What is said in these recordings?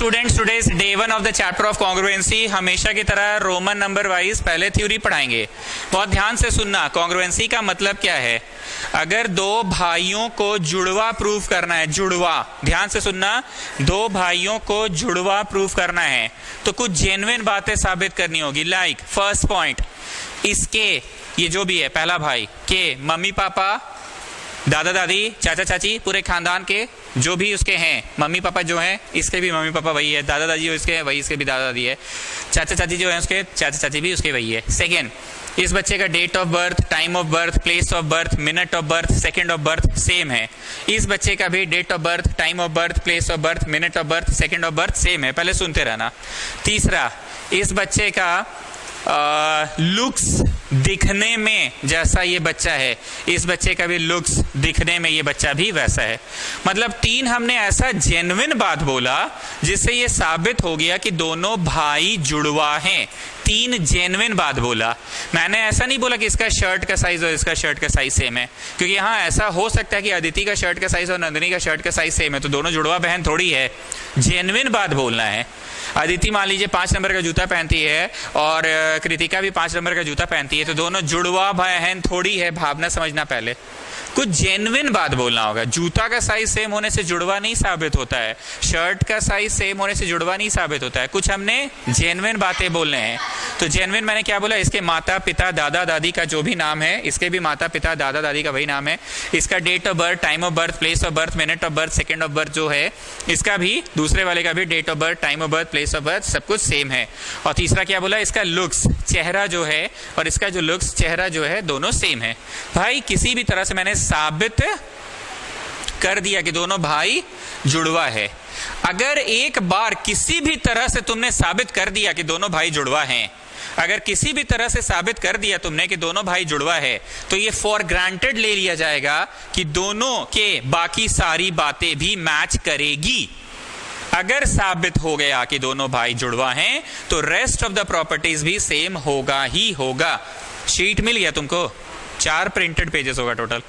Students, today's day 1 of the chapter of congruency. हमेशा की तरह रोमन नंबर वाइज पहले थ्योरी पढ़ाएंगे। बहुत ध्यान से सुनना, कॉन्ग्रुएंसी का मतलब क्या है। अगर दो भाइयों को जुड़वा प्रूफ करना है, जुड़वा, ध्यान से सुनना, दो भाइयों को जुड़वा प्रूफ करना है तो कुछ जेन्युइन बातें साबित करनी होगी। लाइक फर्स्ट पॉइंट, इसके, ये जो भी है पहला भाई के मम्मी पापा, दादा दादी, चाचा चाची, पूरे खानदान के जो भी उसके हैं, मम्मी पापा जो हैं इसके भी मम्मी पापा वही है, दादा दादी जो इसके हैं वही इसके भी दादा दादी है, चाचा चाची जो है उसके चाचा चाची भी उसके वही है। सेकेंड, इस बच्चे का date of birth, time of birth, place of birth, minute of birth, second of birth same है। इस बच्चे का भी date of birth, time of birth, place of birth, minute of birth, second of birth same है। पहले सुनते रहना। तीसरा, इस बच्चे का लुक्स दिखने में जैसा ये बच्चा है, इस बच्चे का भी लुक्स दिखने में ये बच्चा भी वैसा है। मतलब तीन हमने ऐसा जेन्युइन बात बोला जिससे ये साबित हो गया कि दोनों भाई जुड़वा हैं। तीन जेन्युइन बात बोला। मैंने ऐसा नहीं बोला कि इसका शर्ट का साइज और इसका शर्ट का साइज सेम है, क्योंकि हाँ ऐसा हो सकता है कि अदिति का शर्ट का साइज और नंदिनी का शर्ट का साइज सेम है, तो दोनों जुड़वा बहन थोड़ी है। जेन्युइन बात बोलना है। अदिति मान लीजिए 5 नंबर का जूता पहनती है और कृतिका भी 5 नंबर का जूता पहनती है, तो दोनों जुड़वा बहन थोड़ी है। भावना समझना, पहले कुछ जेन्युइन बात बोलना होगा। जूता का साइज सेम होने से जुड़वा नहीं साबित होता है, शर्ट का साइज सेम होने से जुड़वा नहीं साबित होता है। कुछ हमने जेन्युइन बातें बोलने हैं। तो जेन्युइन मैंने क्या बोला, इसके माता पिता दादा दादी का जो भी नाम है, इसके भी माता पिता दादा दादी का वही नाम है। इसका date of birth, time of birth, place of birth, minute of birth, second of birth जो है, इसका भी, दूसरे वाले का भी date of birth, time of birth, place of birth सब कुछ सेम है। और तीसरा क्या बोला, इसका लुक्स, चेहरा जो है और इसका जो लुक्स, चेहरा जो है, दोनों सेम है। भाई किसी भी तरह से मैंने साबित कर दिया कि दोनों भाई जुड़वा है। अगर एक बार किसी भी तरह से तुमने साबित कर दिया कि दोनों भाई जुड़वा हैं, अगर किसी भी तरह से साबित कर दिया तुमने कि दोनों भाई जुड़वा है, तो ये फॉर ग्रांटेड ले लिया जाएगा कि दोनों के बाकी सारी बातें भी मैच करेगी। अगर साबित हो गया कि दोनों भाई जुड़वा हैं तो रेस्ट ऑफ द प्रॉपर्टीज भी सेम होगा ही होगा। शीट मिल गया तुमको, 4 प्रिंटेड पेजेस होगा टोटल,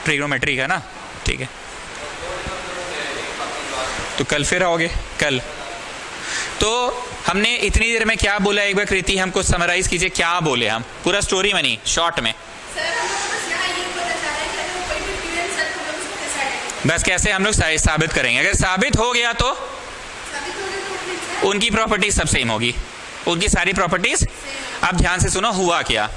ट्रिग्नोमेट्री का ना, ठीक है। तो कल फिर आओगे कल। तो हमने इतनी देर में क्या बोला, एक बार कृति हमको समराइज कीजिए, क्या बोले हम, पूरा स्टोरी में नहीं, शॉर्ट में। बस कैसे हम लोग साबित करेंगे। अगर साबित हो गया तो उनकी प्रॉपर्टीज सब सेम होगी, उनकी सारी प्रॉपर्टीज। अब ध्यान से सुनो, हुआ क्या।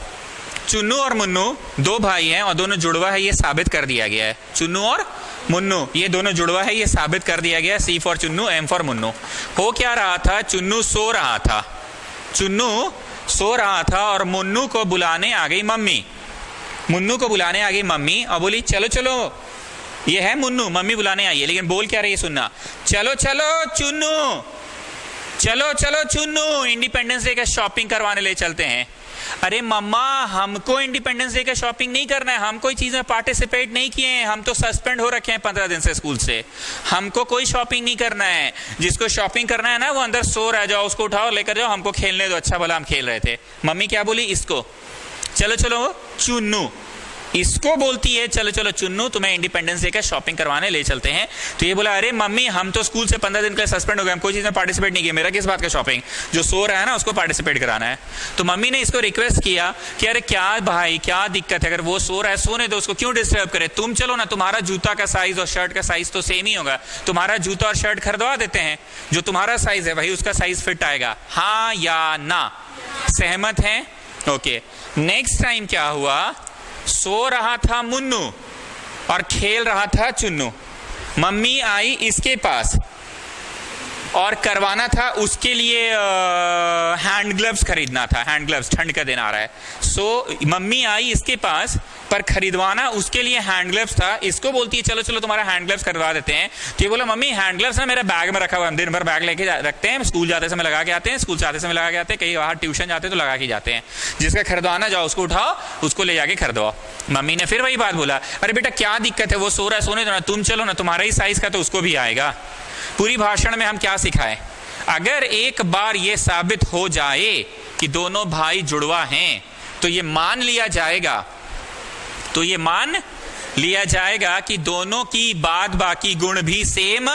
चुन्नू और मुन्नू दो भाई हैं और दोनों जुड़वा है, ये साबित कर दिया गया है। चुन्नू और मुन्नू ये दोनों जुड़वा है, ये साबित कर दिया गया। C for Chunnu, M for Munnu. हो क्या रहा था, चुन्नू सो रहा था, चुन्नू सो रहा था और मुन्नू को बुलाने आ गई मम्मी। मुन्नू को बुलाने आ गई मम्मी और बोली चलो चलो, ये है मुन्नू, मम्मी बुलाने आई है, लेकिन बोल क्या रही है सुनना, चलो चलो चुन्नू, चलो चलो चुन्नू, इंडिपेंडेंस डे का शॉपिंग करवाने ले चलते हैं। अरे मम्मा, हमको इंडिपेंडेंस डे का शॉपिंग नहीं करना है, हम कोई चीज में पार्टिसिपेट नहीं किए हैं, हम तो सस्पेंड हो रखे हैं 15 दिन से स्कूल से, हमको कोई शॉपिंग नहीं करना है। जिसको शॉपिंग करना है ना वो अंदर सो रह जाओ, उसको उठाओ लेकर जाओ, हमको खेलने दो, अच्छा भला हम खेल रहे थे। मम्मी क्या बोली, इसको चलो चलो चुन्नू, इसको बोलती है चलो चलो चुन्नू, तुम्हें इंडिपेंडेंस डे का शॉपिंग करवाने ले चलते हैं। तो ये बोला, अरे मम्मी हम तो स्कूल से 15 दिन के लिए सस्पेंड हो गए, हम कोई चीज में पार्टिसिपेट नहीं किया, मेरा किस बात का शॉपिंग, जो सो रहा है ना उसको पार्टिसिपेट कराना है। तो मम्मी ने इसको रिक्वेस्ट किया कि अरे क्या भाई क्या दिक्कत है, अगर वो सो रहा है सोने दो, उसको क्यों डिस्टर्ब करे, तुम चलो ना, तुम्हारा जूता का साइज और शर्ट का साइज तो सेम ही होगा, तुम्हारा जूता और शर्ट खरीदवा देते हैं, जो तुम्हारा साइज है वही उसका साइज फिट आएगा। हाँ या ना, सहमत है? ओके। नेक्स्ट टाइम क्या हुआ, सो रहा था मुन्नू और खेल रहा था चुन्नू। मम्मी आई इसके पास और करवाना था उसके लिए हैंड ग्लव्स खरीदना था, हैंड ग्लव्स, ठंड का दिन आ रहा है। सो मम्मी आई इसके पास पर खरीदवाना उसके लिए हैंड ग्लव्स था। इसको बोलती है चलो चलो तुम्हारा हैंड ग्लव्स करवा देते हैं। तो ये बोला, मम्मी हैंड ग्लव्स ना मेरा बैग में रखा हुआ है, हम दिन भर बैग लेके रखते हैं, स्कूल जाते समय लगा के आते हैं, स्कूल से आते समय लगा के आते हैं, कहीं बाहर ट्यूशन जाते हैं तो लगा के जाते हैं, जिसका खरीदवाना जाओ उसको उठाओ, उसको ले जाके खरीदवाओ। मम्मी ने फिर वही बात बोला, अरे बेटा क्या दिक्कत है, वो सो रहा है सोने दो ना, तुम चलो ना, तुम्हारा ही साइज का तो उसको भी आएगा। पूरी भाषण में हम क्या सिखाए, अगर एक बार ये साबित हो जाए कि दोनों भाई जुड़वा हैं तो ये मान लिया जाएगा, तो ये मान लिया जाएगा कि दोनों की बाद बाकी गुण भी सेम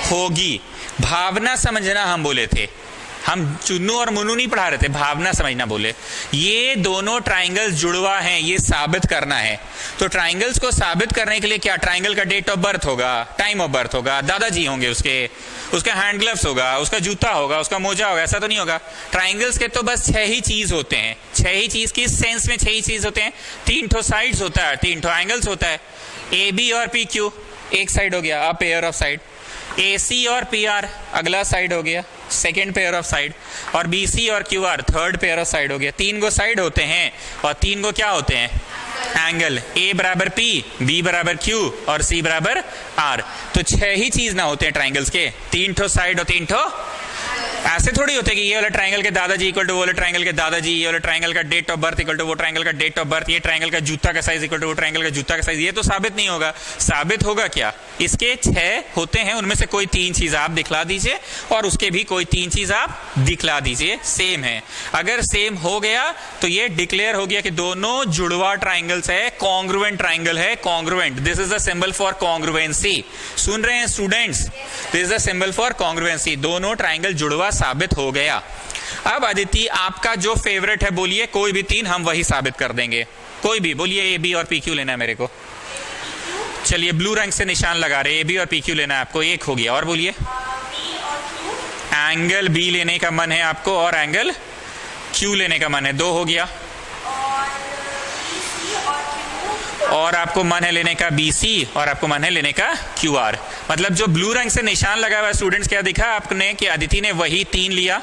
होगी। भावना समझना हम बोले थे, हम चुन्नू और मुन्नू नहीं पढ़ा रहे थे, भावना समझना बोले। ये दोनों ट्राइंगल्स जुड़वा हैं, ये साबित करना है। तो ट्राइंगल्स को साबित करने के लिए क्या, ट्राइंगल का डेट ऑफ बर्थ होगा, टाइम ऑफ बर्थ होगा, दादाजी होंगे उसका हैंड ग्लव्स होगा, उसका जूता होगा, उसका मोजा होगा, ऐसा तो नहीं होगा। ट्राइंगल्स के तो बस 6 ही चीज होते हैं। 6 ही चीज किस सेंस में 6 ही चीज होते हैं? 3 ठो साइड्स होता है, 3 ठो एंगल्स होता है। ए बी और पी क्यू एक साइड हो गया, अ पेयर ऑफ साइड। ए सी और पी आर अगला साइड हो गया, सेकेंड पेयर ऑफ साइड। और बी सी और Q R third pair of side हो गया। 3 गो साइड होते हैं और 3 गो क्या होते हैं? एंगल। ए बराबर पी, बी बराबर क्यू और सी बराबर आर। तो 6 ही चीज ना होते हैं ट्राइंगल्स के, 3 ठो साइड और 3 ठो। ऐसे थोड़ी होते कि ये वाला ट्राइंगल के दादाजी इक्वल टू वो वाला ट्राइंगल के दादाजी, ये वाला ट्राइंगल का date of birth equal to वो ट्राइंगल का डेट ऑफ बर्थ, ये ट्राइंगल का जूता का साइज इक्वल टू वो ट्राइंगल का जूता का साइज। ये तो साबित नहीं होगा। साबित होगा क्या? इसके 6 होते हैं, उनमें से कोई 3 चीज आप दिखला दीजिए और उसके भी कोई 3 चीज आप दिखला दीजिए सेम है। अगर सेम हो गया तो ये डिक्लेयर हो गया कि दोनों जुड़वा ट्राइंगल्स है, कॉन्ग्रुएंट ट्राइंगल है, congruent. This is the symbol for congruency. सुन रहे हैं students? This is the symbol for congruency. दोनों ट्राइंगल जुड़वा साबित हो गया। अब अदिति आपका जो फेवरेट है बोलिए, कोई भी 3 हम वही साबित कर देंगे। कोई भी बोलिए, ए बी और पी क्यू लेना है मेरे को। चलिए ब्लू रंग से निशान लगा रहे, ए बी और पी क्यू लेना है आपको, 1 हो गया। और बोलिए, एंगल बी लेने का मन है आपको और एंगल क्यू लेने का मन है, 2 हो गया। और आपको मन है लेने का बी सी और आपको मन है लेने का क्यू आर। मतलब जो ब्लू रंग से निशान लगा हुआ स्टूडेंट्स, क्या दिखा आपने कि अदिति ने वही 3 लिया।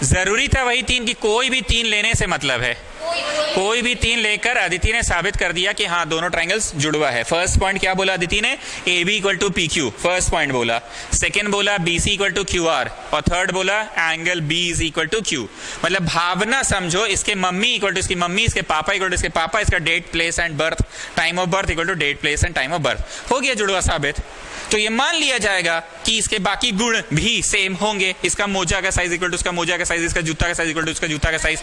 जरूरी था वही 3 की कोई भी 3 लेने से मतलब है, कोई भी 3 लेकर अदिति ने साबित कर दिया कि हाँ दोनों ट्राइंगल्स जुड़वा है। फर्स्ट पॉइंट क्या बोला अदिति ने? A B equal to P Q, first point बोला। सेकेंड बोला B C equal to Q R और थर्ड बोला angle B is equal to Q. मतलब भावना समझो, इसके मम्मी इक्वल टू इसकी मम्मी, इसके पापा इक्वल टू इसके पापा, इसका date place and birth, time of birth equal to date place and time of birth. हो गया जुड़वा साबित। तो ये मान लिया जाएगा कि इसके बाकी गुण भी सेम होंगे। इसका मोजा का साइज इक्वल टू इसका मोजा का साइज, इसका जूता का साइज इक्वल टू इसका जूता का साइज,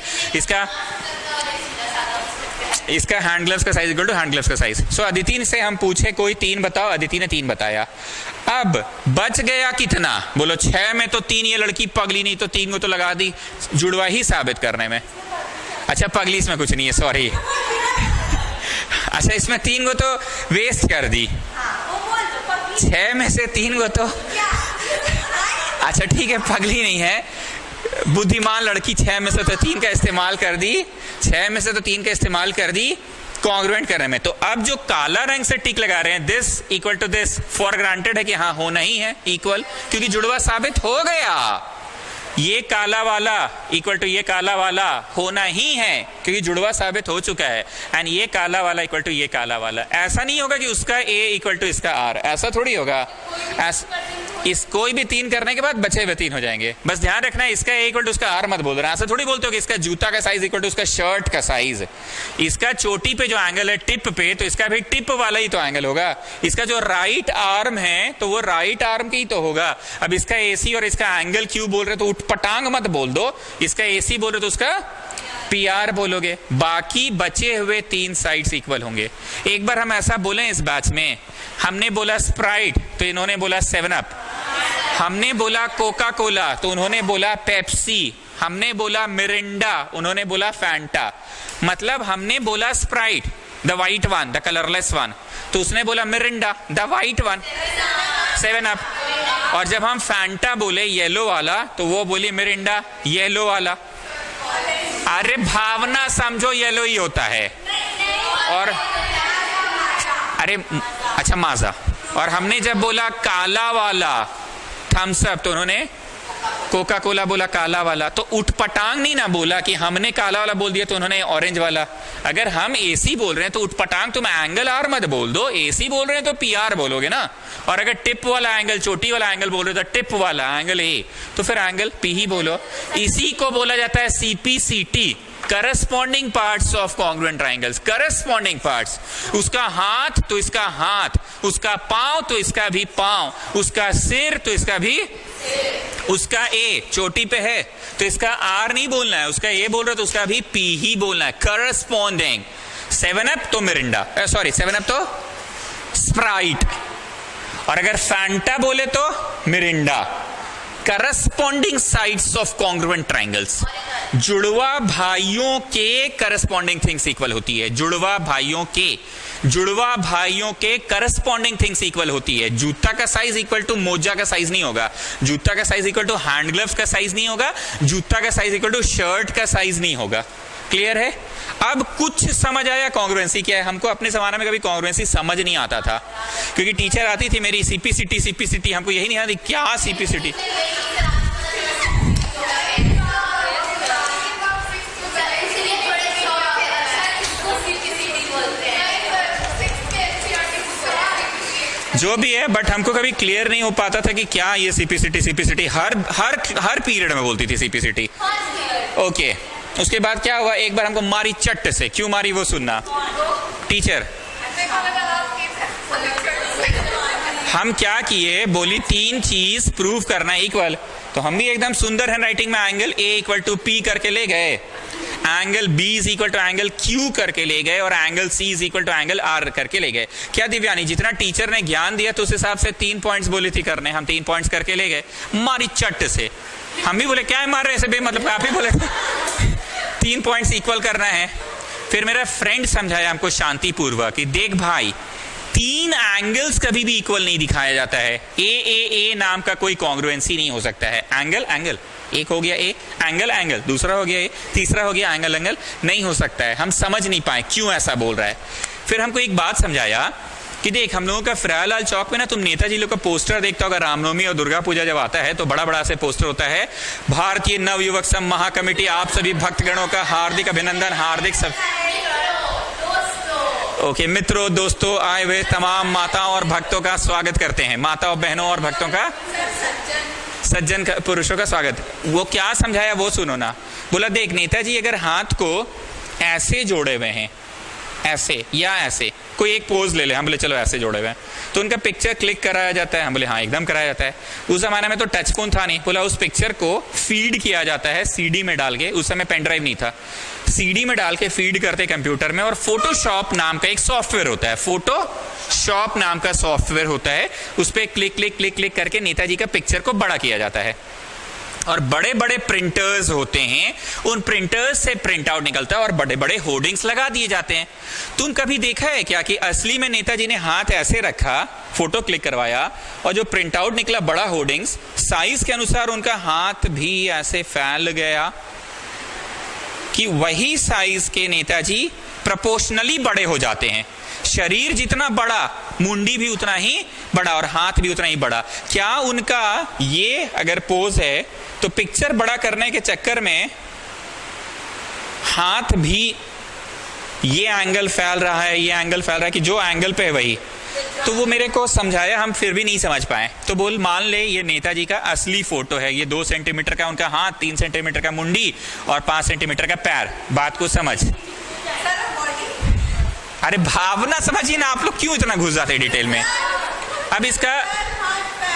इसका हैंड ग्लव्स का size equal to hand gloves का साइज। सो अदिति से हम पूछे कोई 3 बताओ, अदिति ने 3 बताया। अब बच गया कितना? बोलो 6 में तो 3 ये लड़की पगली नहीं, तो 3 को तो लगा दी जुड़वा ही साबित करने में। अच्छा पगली इसमें कुछ नहीं है, सॉरी। अच्छा इसमें 3 को तो वेस्ट कर दी, 6 में से 3 को तो अच्छा ठीक है पगली नहीं है, बुद्धिमान लड़की। 6 में से तो 3 का इस्तेमाल कर दी, 6 में से तो 3 का इस्तेमाल कर दी कॉन्ग्रुएंट करने में। तो अब जो काला रंग से टिक लगा रहे हैं, this equal to this, for granted है कि हाँ होना ही है इक्वल, क्योंकि जुड़वा साबित हो गया। ये काला वाला इक्वल टू ये काला वाला होना ही है क्योंकि जुड़वा साबित हो चुका है। एंड ये काला वाला इक्वल टू ये काला वाला। ऐसा नहीं होगा कि उसका ए इक्वल टू इसका आर, ऐसा थोड़ी होगा। इस कोई भी 3 करने के बाद बचे हुए 3 हो जाएंगे। बस ध्यान रखना है इसका ए इक्वल टू उसका आर मत बोल रहा। ऐसा थोड़ी बोलते हो कि इसका जूता का साइज इक्वल टू उसका शर्ट का साइज। इसका चोटी पे जो एंगल है टिप पे, तो इसका भी टिप वाला ही तो एंगल होगा। इसका जो राइट आर्म है तो वो राइट आर्म की ही तो होगा। अब इसका एसी और इसका एंगल क्यू बोल रहे तो उठपटांग मत बोल दो। इसका एसी बोल रहे तो उसका पी आर बोलोगे। बाकी बचे हुए 3 साइड्स इक्वल होंगे। एक बार हम ऐसा बोले इस बैच में, हमने बोला स्प्राइट तो इन्होंने बोला 7 अप, हमने बोला कोका कोला तो उन्होंने बोला पेप्सी, हमने बोला मिरिंडा उन्होंने बोला फैंटा। मतलब हमने बोला Sprite the white one, the colourless one, तो उसने बोला Mirinda the white one, 7 up. और जब हम फैंटा बोले येलो वाला तो वो बोली मिरिंडा येलो वाला। अरे भावना समझो, येलो ही होता है। और अरे अच्छा माजा। और हमने जब बोला काला वाला थम्स अप तो उन्होंने कोका कोला बोला काला वाला। तो उठपटांग नहीं ना बोला कि हमने काला वाला बोल दिया तो उन्होंने ऑरेंज वाला। अगर हम एसी बोल रहे हैं तो उठपटांग तुम एंगल आर मत बोल दो, एसी बोल रहे हैं तो पी आर बोलोगे ना। और अगर टिप वाला एंगल, चोटी वाला एंगल बोल रहे हो तो टिप वाला एंगल ए, तो फिर एंगल पी ही बोलो। इसी को बोला जाता है CPCT, corresponding parts of congruent triangles. Corresponding parts, उसका हाथ तो इसका हाथ, उसका पांव तो इसका भी पांव, उसका सिर तो इसका भी, उसका ए चोटी पे है तो इसका आर नहीं बोलना है, उसका ए बोल रहे तो उसका भी पी ही बोलना है। करस्पॉन्डिंग। 7 अप तो मिरिंडा, सॉरी 7 अप तो स्प्राइट। और अगर फैंटा बोले तो Mirinda. Corresponding sides of congruent triangles, जुड़वा भाइयों के करस्पॉन्डिंग थिंग्स इक्वल होती है। जुड़वा भाइयों के करस्पॉन्डिंग थिंग्स इक्वल होती है। जूता का साइज इक्वल टू मोजा का साइज नहीं होगा, जूता का size equal to hand gloves का साइज नहीं होगा, जूता का साइज इक्वल टू शर्ट का साइज नहीं होगा। क्लियर है? अब कुछ समझ आया कॉन्ग्रुएंसी क्या है? हमको अपने जमाने में कभी कॉन्ग्रुएंसी समझ नहीं आता था, क्योंकि टीचर आती थी मेरी सीपीसीटी, हमको यही नहीं आती क्या सीपीसीटी। जो भी है, बट हमको कभी क्लियर नहीं हो पाता था कि क्या ये सीपीसीटी हर पीरियड में बोलती थी सीपीसीटी। ओके, उसके बाद क्या हुआ, एक बार हमको मारी चट्ट से। क्यों मारी वो सुनना। टीचर हम क्या किए, बोली 3 चीज प्रूव करना इक्वल, तो हम भी एकदम सुंदर हैंड राइटिंग में angle A equal to P करके ले गए, angle B is equal to angle Q करके ले गए, और angle C is equal to angle R करके ले गए। क्या दिव्यानी, जितना टीचर ने ज्ञान दिया तो उस हिसाब से 3 पॉइंट्स बोली थी करने, हम 3 पॉइंट्स करके ले गए मारी चट्ट से। हम भी बोले क्या है मार रहे ऐसे बेमतलब, आप ही बोले 3 पॉइंट्स इक्वल करना है। फिर मेरा फ्रेंड समझाया हमको शांतिपूर्वक कि देख भाई, 3 एंगल्स कभी भी इक्वल नहीं दिखाया जाता है। ए नाम का कोई कॉन्ग्रुएंसी नहीं हो सकता है। एंगल एक हो गया ए, एंगल दूसरा हो गया ए, तीसरा हो गया एंगल नहीं हो सकता है। हम समझ नहीं पाए क्यों ऐसा बोल रहा है। फिर हमको एक बात समझाया कि देख, हम लोगों का फ्रालाल चौक में ना तुम नेताजी लोग का पोस्टर देखता होगा, रामनवमी और दुर्गा पूजा जब आता है तो बड़ा बड़ा से पोस्टर होता है, भारतीय नवयुवक संघ महाकमेटी आप सभी भक्तगणों का हार्दिक अभिनंदन, हार्दिक सब। ओके मित्रों, दोस्तों, आए हुए तमाम माताओं और भक्तों का स्वागत करते हैं। माताओं, बहनों और भक्तों का, सज्जन पुरुषों का स्वागत। वो क्या समझाया वो सुनो ना। बोला देख, नेताजी अगर हाथ को ऐसे जोड़े हुए हैं, ऐसे या ऐसे, कोई एक पोज ले ले, हम बोले चलो ऐसे जोड़े हुए हैं, तो उनका पिक्चर क्लिक कराया जाता है। हम बोले हाँ एकदम कराया जाता है। उस जमाने में तो टच फोन था नहीं। बोला उस पिक्चर को फीड किया जाता है सीडी में डाल के, उस समय पेन ड्राइव नहीं था, सीडी में डाल के फीड करते कंप्यूटर में, और फोटोशॉप नाम का एक सॉफ्टवेयर होता है, फोटोशॉप नाम का सॉफ्टवेयर होता है, उस पर क्लिक करके नेताजी का पिक्चर को बड़ा किया जाता है। और बड़े बड़े प्रिंटर्स होते हैं, उन प्रिंटर्स से प्रिंट आउट निकलता है और बड़े बड़े होर्डिंग्स लगा दिए जाते हैं। तुम कभी देखा है क्या कि असली में नेताजी ने हाथ ऐसे रखा, फोटो क्लिक करवाया, और जो प्रिंट आउट निकला बड़ा होर्डिंग्स, साइज के अनुसार उनका हाथ भी ऐसे फैल गया कि वही साइज के नेताजी प्रोपोर्शनली बड़े हो जाते हैं। शरीर जितना बड़ा, मुंडी भी उतना ही बड़ा और हाथ भी उतना ही बड़ा। क्या उनका ये अगर पोज है तो पिक्चर बड़ा करने के चक्कर में हाथ भी ये एंगल फैल रहा है, ये एंगल फैल रहा है कि जो एंगल पे है वही। तो वो मेरे को समझाया, हम फिर भी नहीं समझ पाए। तो बोल मान ले ये नेताजी का असली फोटो है, ये 2 सेंटीमीटर का उनका हाथ, 3 सेंटीमीटर का मुंडी और 5 सेंटीमीटर का पैर। बात को समझ। अरे भावना समझिए ना, आप लोग क्यों इतना घुस जाते हैं डिटेल में। अब इसका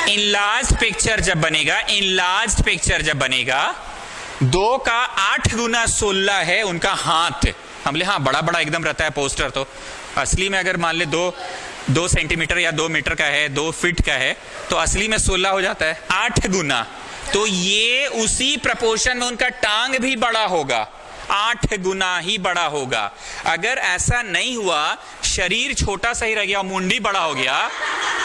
इनलार्ज्ड पिक्चर जब बनेगा, 2 का 8 गुना 16 है उनका हाथ। हम ले हाँ बड़ा बड़ा एकदम रहता है पोस्टर, तो असली में अगर मान ले 2 सेंटीमीटर या 2 मीटर का है, 2 फीट का है, तो असली में 16 हो जाता है, 8 गुना। तो ये उसी प्रपोर्शन में उनका टांग भी बड़ा होगा, 8 गुना ही बड़ा होगा। अगर ऐसा नहीं हुआ, शरीर छोटा सा ही रह गया, मुंडी बड़ा हो गया,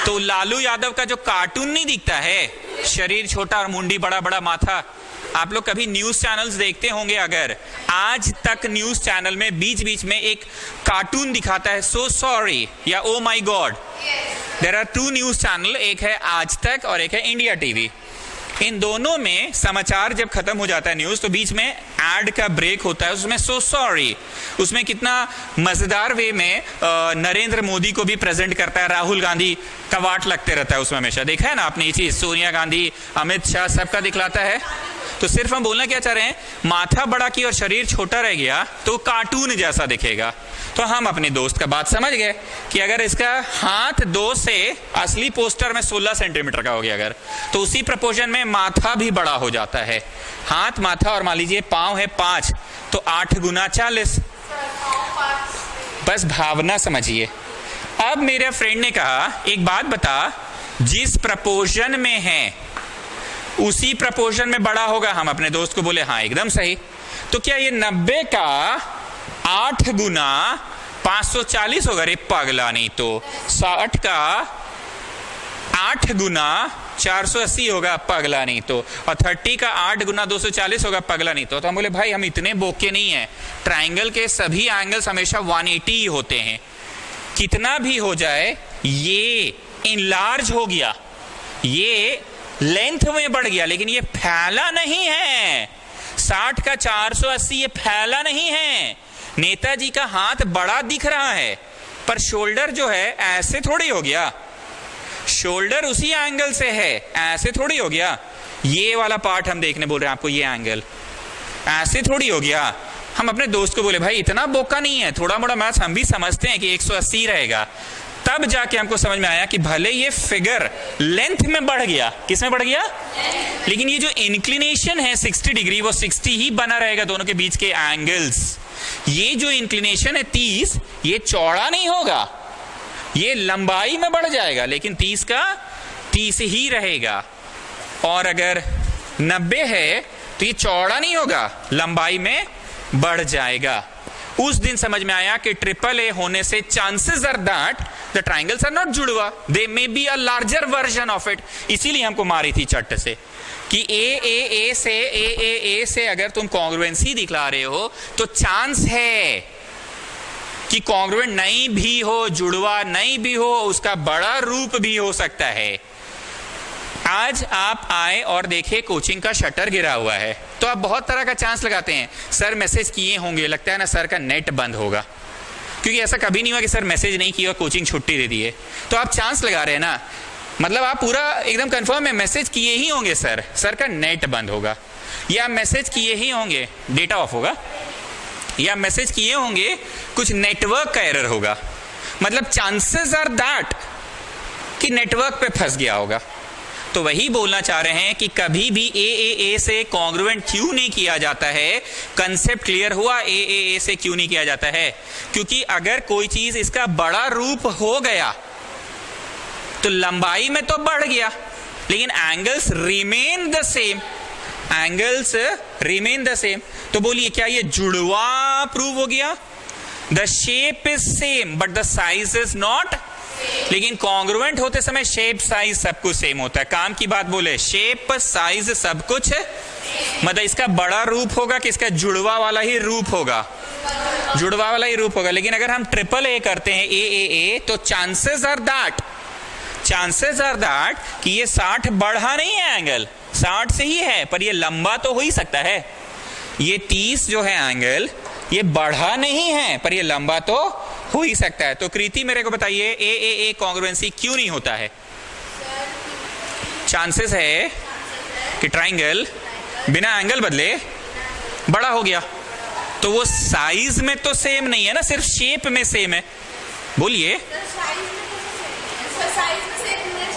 तो लालू यादव का जो कार्टून नहीं दिखता है, शरीर छोटा और मुंडी बड़ा बड़ा माथा। आप लोग कभी न्यूज चैनल्स देखते होंगे, अगर आज तक न्यूज चैनल में बीच बीच में एक कार्टून दिखाता है, सो सॉरी या oh my God. There are 2 news channel, एक है आज तक और एक है इंडिया टीवी। इन दोनों में समाचार जब खत्म हो जाता है न्यूज, तो बीच में एड का ब्रेक होता है, उसमें सो सॉरी, उसमें कितना मजेदार वे में नरेंद्र मोदी को भी प्रेजेंट करता है, राहुल गांधी का वाट लगते रहता है उसमें हमेशा। देखा है ना आपने ये चीज, सोनिया गांधी, अमित शाह, सबका दिखलाता है। तो सिर्फ हम बोलना क्या चाह रहे हैं, माथा बड़ा की और शरीर छोटा रह गया तो कार्टून जैसा दिखेगा। तो हम अपने दोस्त का बात समझ गए कि अगर इसका हाथ 2 से असली पोस्टर में 16 सेंटीमीटर का हो गया अगर, तो उसी प्रपोर्शन में माथा भी बड़ा हो जाता है। हाथ, माथा और मान लीजिए पांव है 5, तो 8 गुना 40। बस भावना समझिए। अब मेरे फ्रेंड ने कहा एक बात बता, जिस प्रपोर्शन में है उसी प्रपोर्शन में बड़ा होगा। हम अपने दोस्त को बोले हाँ एकदम सही। तो क्या ये 90 का 8 गुना 540 होगा? रे पगला, नहीं तो 60 का 8 गुना 480 होगा, पगला नहीं तो। और 30 का 8 गुना 240 होगा, पगला नहीं तो हम बोले भाई हम इतने बोके नहीं हैं, ट्राइंगल के सभी एंगल्स हमेशा 180 ही होते हैं, कितना भी हो जाए ये इनलार्ज हो गया, ये लेंथ में बढ़ गया, लेकिन ये फैला नहीं है। 60 का 480 ये फैला नहीं है। नेताजी का हाथ बड़ा दिख रहा है पर शोल्डर जो है ऐसे थोड़ी हो गया, शोल्डर उसी एंगल से है, ऐसे थोड़ी हो गया। ये वाला पार्ट हम देखने बोल रहे हैं आपको, ये एंगल ऐसे थोड़ी हो गया। हम अपने दोस्त को बोले भाई इतना बोका नहीं है, थोड़ा मोड़ा मैथ्स हम भी समझते हैं कि 180 रहेगा। तब जाके हमको समझ में आया कि भले ये फिगर लेंथ में बढ़ गया, किस में बढ़ गया, लेकिन ये जो इंक्लिनेशन है 60 डिग्री वो 60 ही बना रहेगा दोनों के बीच के एंगल्स। ये जो इंक्लिनेशन है 30, ये चौड़ा नहीं होगा, ये लंबाई में बढ़ जाएगा, लेकिन 30 का 30 ही रहेगा। और अगर 90 है तो ये चौड़ा नहीं होगा, लंबाई में बढ़ जाएगा। उस दिन समझ में आया कि ट्रिपल ए होने से chances are that the triangles are not जुड़वा, they may be a larger version of it. इसीलिए हमको मारी थी चट्ट से कि ए से अगर तुम कॉन्ग्रुएंसी दिखला रहे हो तो चांस है कि कॉन्ग्रुएंट नहीं भी हो, जुड़वा नहीं भी हो, उसका बड़ा रूप भी हो सकता है। आज आप आए और देखे कोचिंग का शटर गिरा हुआ है तो आप बहुत तरह का चांस लगाते हैं, सर मैसेज किए होंगे, लगता है ना सर का नेट बंद होगा, क्योंकि ऐसा कभी नहीं हुआ कि सर मैसेज नहीं किया और कोचिंग छुट्टी दे दी है। तो आप चांस लगा रहे हैं ना, मतलब आप पूरा एकदम कंफर्म है मैसेज किए ही होंगे सर का नेट बंद होगा, या मैसेज किए ही होंगे डेटा ऑफ होगा, या मैसेज किए होंगे कुछ नेटवर्क का एरर होगा। मतलब चांसेस आर दैट कि नेटवर्क पे फंस गया होगा। तो वही बोलना चाह रहे हैं कि कभी भी ए से कॉन्ग्रुएंट क्यों नहीं किया जाता है। कंसेप्ट क्लियर हुआ, ए से क्यों नहीं किया जाता है? क्योंकि अगर कोई चीज इसका बड़ा रूप हो गया तो लंबाई में तो बढ़ गया, लेकिन angles remain the same, angles remain the same. तो बोलिए क्या ये जुड़वा प्रूव हो गया? The shape is same but the size is not. लेकिन कॉन्ग्रुएंट होते समय शेप साइज सब कुछ सेम होता है। काम की बात बोले, शेप साइज सब कुछ, मतलब इसका बड़ा रूप होगा कि इसका जुड़वा वाला ही रूप होगा? जुड़वा वाला ही रूप होगा। लेकिन अगर हम ट्रिपल ए करते हैं ए तो चांसेस आर दैट कि ये 60 बढ़ा नहीं है, एंगल 60 से ही है, पर ये लंबा तो हो ही सकता है। ये 30 जो है एंगल ये बढ़ा नहीं है पर ये लंबा तो हो ही सकता है। तो कृति मेरे को बताइए ए कॉन्ग्रुएंसी क्यों नहीं होता है? चांसेस है कि ट्राइंगल बिना एंगल बदले बड़ा हो गया, तो वो साइज में तो सेम नहीं है ना, सिर्फ शेप में सेम है। बोलिए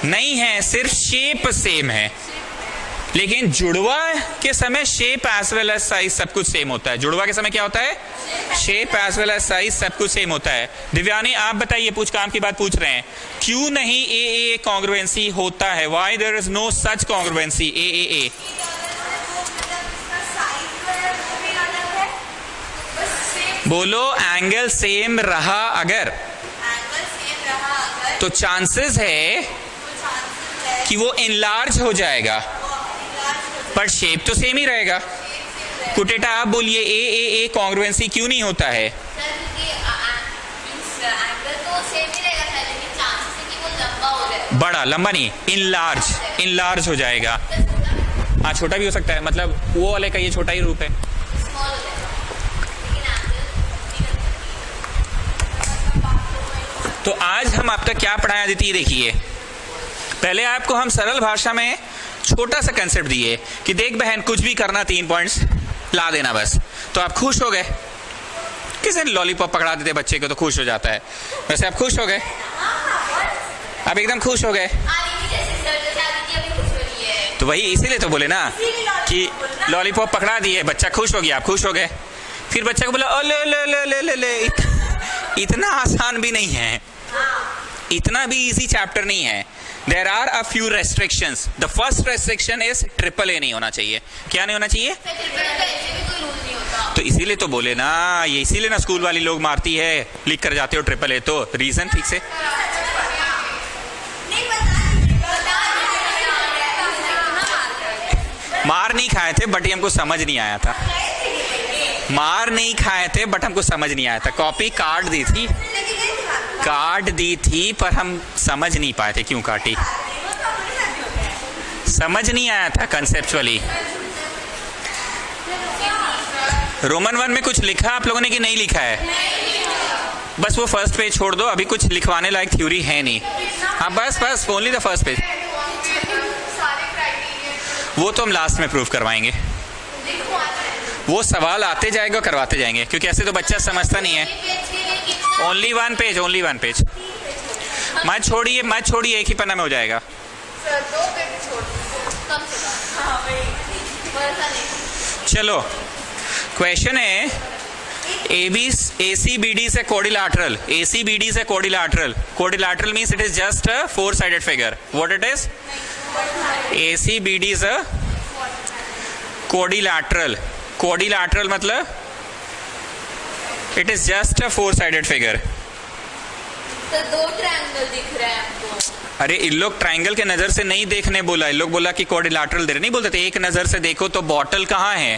नहीं है, सिर्फ शेप सेम है। लेकिन जुड़वा के समय shape as well as size सब कुछ सेम होता है। जुड़वा के समय क्या होता है? Shape as well as size सब कुछ सेम होता है। दिव्यानी आप बताइए, पूछ काम की बात पूछ रहे हैं, क्यों नहीं ए कॉन्ग्रुएंसी होता है? Why there is no such congruency A? बोलो एंगल सेम रहा अगर, तो चांसेस है कि वो इनलार्ज हो जाएगा, पर शेप तो सेम ही रहेगा। कुटेटा आप बोलिए ए कॉन्ग्रुएंसी क्यों नहीं होता है? बड़ा, लंबा नहीं, इनलार्ज हो जाएगा। हाँ छोटा भी हो सकता है, मतलब वो वाले का ये छोटा ही रूप है। तो आज हम आपका क्या पढ़ाया अदिति, देखिए पहले आपको हम सरल भाषा में छोटा सा कंसेप्ट दिए कि देख बहन कुछ भी करना 3 पॉइंट्स ला देना बस, तो आप खुश हो गए। किसी ने लॉलीपॉप पकड़ा देते बच्चे को तो खुश हो जाता है, वैसे आप खुश हो गए, आप एकदम खुश हो गए। तो वही इसीलिए तो बोले ना कि लॉलीपॉप पकड़ा दिए, बच्चा खुश हो गया, आप खुश हो गए। फिर बच्चा को बोला ओ ले इतना आसान भी नहीं है, इतना भी इजी चैप्टर नहीं है। There are a few restrictions. The first restriction is triple A नहीं होना चाहिए. क्या नहीं होना चाहिए? तो इसीलिए तो बोले ना, ये इसीलिए ना स्कूल वाली लोग मारती है, लिख कर जाते हो ट्रिपल ए. तो रीजन ठीक से मार नहीं खाए थे बट ये हमको समझ नहीं आया था. मार नहीं खाए थे बट हमको समझ नहीं आया था. कॉपी काट दी थी पर हम समझ नहीं पाए थे क्यों काटी. समझ नहीं आया था कंसेप्चुअली. रोमन 1 में कुछ लिखा आप लोगों ने कि नहीं लिखा है? बस वो फर्स्ट पेज छोड़ दो, अभी कुछ लिखवाने लायक थ्योरी है नहीं. हाँ बस ओनली द फर्स्ट पेज. वो तो हम लास्ट में प्रूव करवाएंगे. वो सवाल आते जाएगा करवाते जाएंगे, क्योंकि ऐसे तो बच्चा समझता नहीं है. Only one page. मत छोड़िए एक ही पन्ना में हो जाएगा. चलो क्वेश्चन है ACBD से कोडिलैटरल. ACBD से quadrilateral. Quadrilateral means it is just a 4-sided figure. What it is? ACBD is a quadrilateral. Quadrilateral मतलब it is just a 4-sided figure. तो 2 ट्रायंगल दिख रहे हैं हमको. अरे इन लोग ट्रायंगल के नजर से नहीं देखने बोला, इन लोग बोला कि क्वाड्रिलैटरल दे रहे. नहीं बोलते थे एक नजर से देखो तो बॉटल कहाँ है?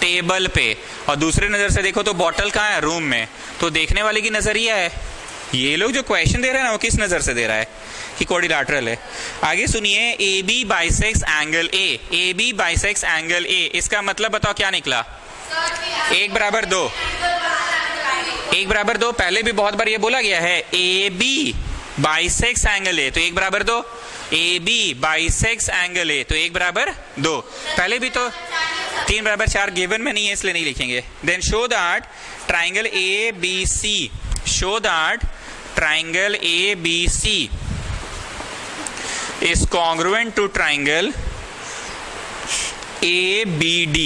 टेबल पे. और दूसरे नजर से देखो तो बॉटल कहाँ है? रूम में. तो देखने वाले की नजरिया है. ये लोग जो क्वेश्चन दे रहे हैं ना वो किस नजर से दे रहा है कि क्वाड्रिलैटरल है. आगे सुनिए. AB bisects angle A. AB bisects angle A. इसका मतलब बताओ क्या निकला? 1/2. 1/2. पहले भी बहुत बार ये बोला गया है. AB बाइसेक्स एंगल A तो 1/2. AB बाइसेक्स एंगल A तो 1/2. पहले भी तो 3/4 गिवन में नहीं है इसलिए नहीं लिखेंगे. Then show that triangle ABC. Show that triangle ABC is congruent to triangle ABD.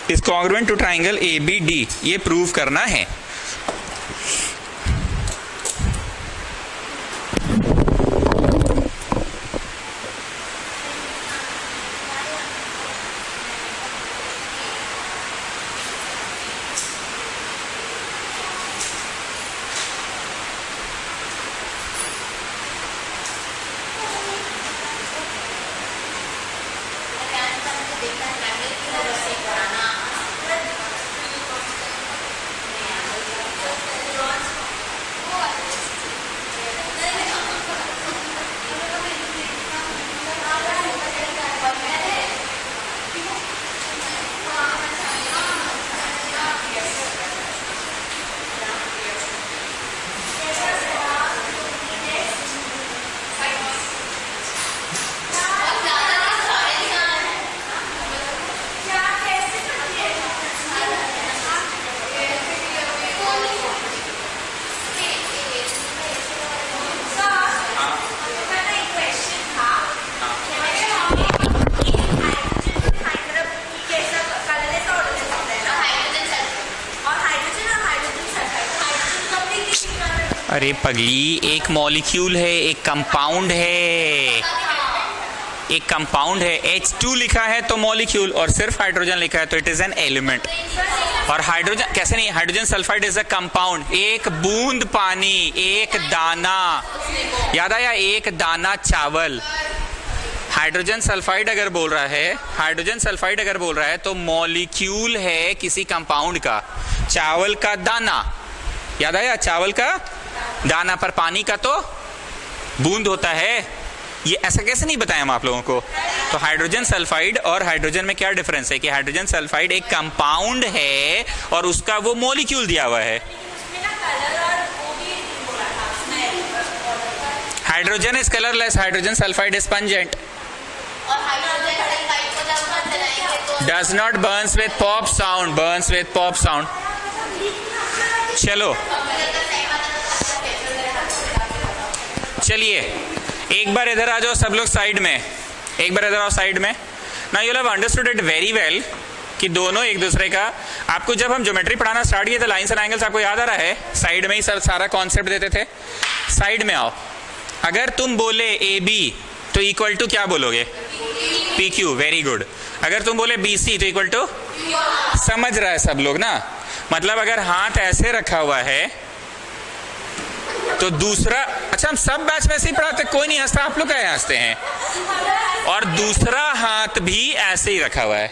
is congruent to triangle ABD. ये प्रूव करना है. अरे पगली, एक मॉलिक्यूल है, एक कंपाउंड है. एक कंपाउंड है. H2 लिखा है तो मॉलिक्यूल, और सिर्फ हाइड्रोजन लिखा है तो इट इज एन एलिमेंट. और हाइड्रोजन कैसे नहीं? Hydrogen sulphide is a compound. एक बूंद पानी, एक दाना. याद आया? एक दाना चावल. हाइड्रोजन सल्फाइड अगर बोल रहा है, हाइड्रोजन सल्फाइड अगर बोल रहा है तो मॉलिक्यूल है किसी कंपाउंड का. चावल का दाना. याद आया? चावल का दाना. पर पानी का तो बूंद होता है. ये ऐसा कैसे नहीं बताया हम आप लोगों को? तो हाइड्रोजन सल्फाइड और हाइड्रोजन में क्या डिफरेंस है कि हाइड्रोजन सल्फाइड एक कंपाउंड है और उसका वो मॉलिक्यूल दिया हुआ है. Hydrogen is colourless, hydrogen sulphide is pungent. Does not Burns with pop sound. Burns with pop sound. चलो चलिए एक बार इधर आ जाओ सब लोग साइड में. एक बार इधर आओ साइड में. Now you have understood it very well कि दोनों एक दूसरे का. आपको जब हम ज्योमेट्री पढ़ाना स्टार्ट किए थे लाइंस एंड एंगल्स आपको याद आ रहा है? साइड में ही सारा कॉन्सेप्ट देते थे. साइड में आओ। अगर तुम बोले ए बी तो इक्वल टू क्या बोलोगे? P Q. Very good. अगर तुम बोले बी सी तो इक्वल टू, समझ रहा है सब लोग ना? मतलब अगर हाथ ऐसे रखा हुआ है तो दूसरा, अच्छा हम सब बैच में ऐसे ही पढ़ाते, कोई नहीं हंसता, आप लोग क्या हंसते हैं? और दूसरा हाथ भी ऐसे ही रखा हुआ है।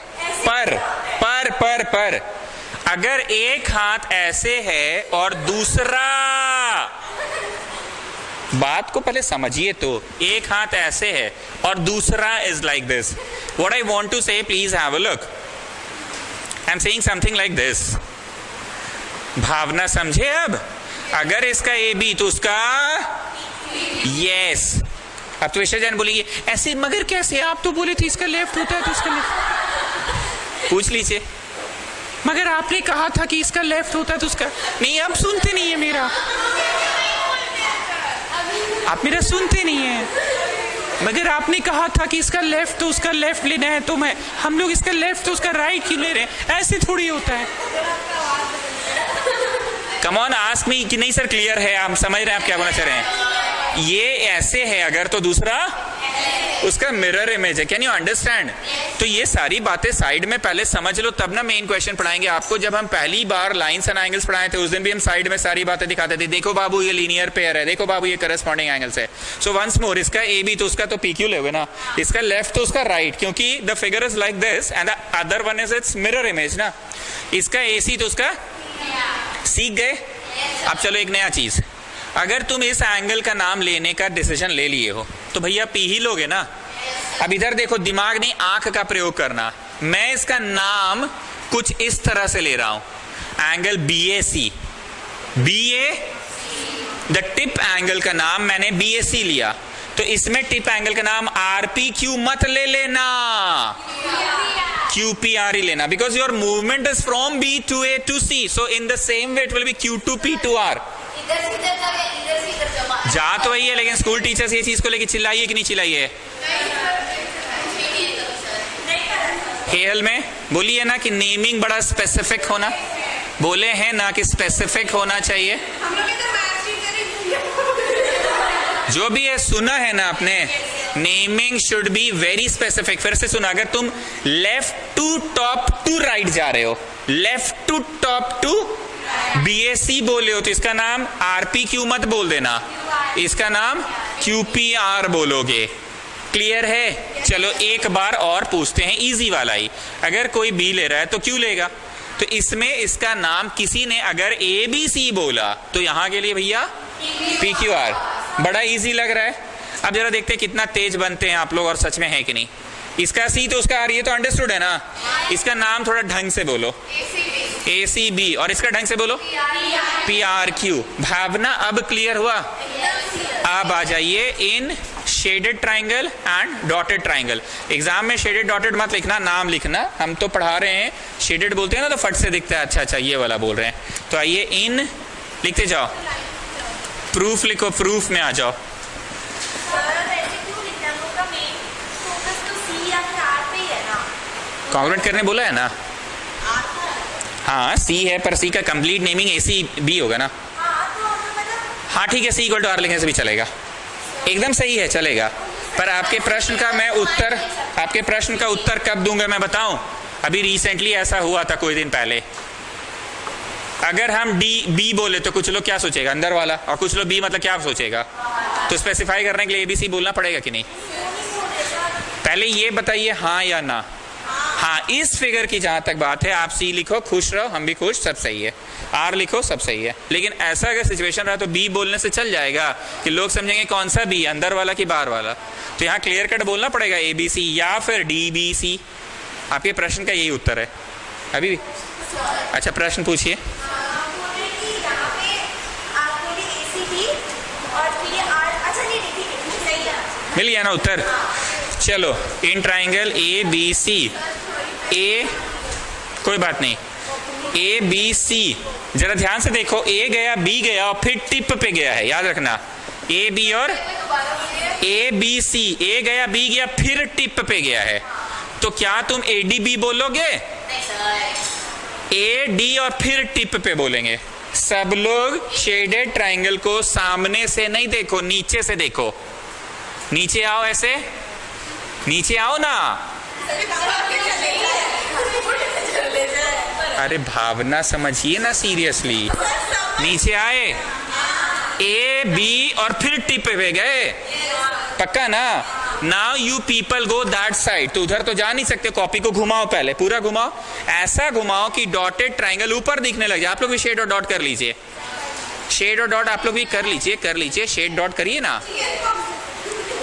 पर अगर एक हाथ ऐसे है और दूसरा, बात को पहले समझिए तो, एक हाथ ऐसे है और दूसरा is like this. What I want to say, please have a look. I am saying something like this. Bhavna समझे? अब अगर इसका ए बी तो उसका यस। अब तो ईशा जान बोलेगी ऐसे, मगर कैसे? आप तो बोले थे इसका लेफ्ट होता है तो उसका लेफ्ट। पूछ लीजिए, मगर आपने कहा था कि इसका लेफ्ट होता है तो उसका नहीं। अब सुनते नहीं है मेरा, आप मेरा सुनते नहीं है। मगर आपने कहा था कि इसका लेफ्ट तो उसका लेफ्ट लेना है, तो हम लोग इसका लेफ्ट तो उसका राइट क्यों ले रहे हैं? ऐसे थोड़ी होता है। कम ऑन, आस्क मी कि नहीं सर क्लियर है, आप समझ रहे हैं आप क्या बोलना चाह रहे हैं? ये ऐसे है अगर तो दूसरा उसका मिरर इमेज है। Can you understand? तो ये सारी बातें साइड में पहले समझ लो, तब ना मेन क्वेश्चन पढ़ाएंगे आपको। जब हम पहली बार लाइंस एंड एंगल्स पढ़ाए थे उस दिन भी हम साइड में सारी बातें दिखाते थे। देखो बाबू ये लीनियर पेयर है, देखो बाबू ये करस्पॉन्डिंग एंगल्स है। सो वंस मोर, इसका ए बी तो उसका तो पी क्यू लोगे ना, इसका लेफ्ट तो उसका राइट, क्योंकि the figure is like this and the other one is it's mirror image ना। इसका ए सी तो उसका, सीख गए? अब चलो एक नया चीज, अगर तुम इस एंगल का नाम लेने का डिसीजन ले लिए हो तो भैया पी ही लोगे ना। अब इधर देखो, दिमाग नहीं आंख का प्रयोग करना। मैं इसका नाम कुछ इस तरह से ले रहा हूं, angle B A C. B A, the tip angle का नाम मैंने बी ए सी लिया, तो इसमें टिप एंगल का नाम आर पी क्यू मत ले लेना, क्यू पी आर ही लेना, because your movement is from B to A to C. So in the same way it will be Q to P to R. जा तो वही है, लेकिन स्कूल टीचर्स ये चीज को लेकर चिल्लाइए कि नहीं चिल्लाइए? हेल में बोलिए ना कि नेमिंग बड़ा स्पेसिफिक होना, बोले हैं ना कि स्पेसिफिक होना चाहिए। जो भी है सुना है ना आपने, naming should be very specific. फिर से सुना, अगर तुम left to top to right जा रहे हो, left to top to BAC बोले हो तो इसका नाम RPQ मत बोल देना, इसका नाम QPR बोलोगे। क्लियर है? चलो एक बार और पूछते हैं, इजी वाला ही। अगर कोई B ले रहा है तो क्यों लेगा? तो इसमें इसका नाम किसी ने अगर ABC बोला तो यहां के लिए भैया PQR। बड़ा इजी लग रहा है। अब जरा देखते हैं कितना तेज बनते हैं आप लोग, और सच में है कि नहीं। इसका C तो उसका R, ये तो अंडरस्टूड है ना। इसका नाम थोड़ा ढंग से बोलो, ACB, और इसका ढंग से बोलो PRQ। भावना अब क्लियर हुआ? अब आ जाइए in shaded triangle and dotted triangle. Exam में शेडेड डॉटेड मत लिखना, नाम लिखना। हम तो पढ़ा रहे हैं, शेडेड बोलते हैं ना तो फट से दिखता है, अच्छा अच्छा ये वाला बोल रहे हैं। तो आइए इन लिखते जाओ, प्रूफ लिखो, प्रूफ में आ जाओ। कॉन्ग्रुएंट करने बोला है ना? हाँ C है, पर C का कंप्लीट नेमिंग ACB होगा ना। हाँ ठीक है, C इक्वल टू R लिखने से भी चलेगा, एकदम सही है, चलेगा। पर आपके प्रश्न का मैं उत्तर, आपके प्रश्न का उत्तर कब दूंगा मैं बताऊं? अभी रिसेंटली ऐसा हुआ था कुछ दिन पहले। अगर हम B बोले तो कुछ लोग क्या सोचेगा, अंदर वाला, और कुछ लोग B मतलब क्या सोचेगा? तो स्पेसिफाई करने के लिए ABC बोलना पड़ेगा कि नहीं? पहले ये बताइए हाँ या ना। हाँ, इस फिगर की जहां तक बात है, आप C लिखो, खुश रहो, हम भी खुश, सब सही है। R लिखो, सब सही है। लेकिन ऐसा अगर सिचुएशन रहा तो B बोलने से चल जाएगा कि लोग समझेंगे कौन सा B, अंदर वाला कि बाहर वाला। तो यहाँ क्लियर कट बोलना पड़ेगा ABC या फिर DBC। आपके प्रश्न का यही उत्तर है अभी भी। अच्छा प्रश्न पूछिए। मिल गया ना उत्तर? चलो इन ट्राइंगल ABC, A कोई बात नहीं, ABC जरा ध्यान से देखो, A गया, B गया और फिर टिप पे गया है, याद रखना। AB और ABC, A गया, B गया, फिर टिप पे गया है। तो क्या तुम ADB बोलोगे? AD और फिर टिप पे बोलेंगे। सब लोग शेडेड ट्रायंगल को सामने से नहीं देखो, नीचे से देखो। नीचे आओ, ऐसे नीचे आओ ना। अरे भावना समझिए ना, सीरियसली। नीचे आए, ए बी और फिर टिप पे गए, पक्का ना। Now you people go that side. तो उधर तो जा नहीं सकते, कॉपी को घुमाओ, पहले पूरा घुमाओ, ऐसा घुमाओ कि डॉटेड ट्रायंगल ऊपर दिखने लग जाए। आप लोग भी शेड और डॉट कर लीजिए, शेड और डॉट आप लोग भी कर लीजिए, शेड डॉट करिए ना,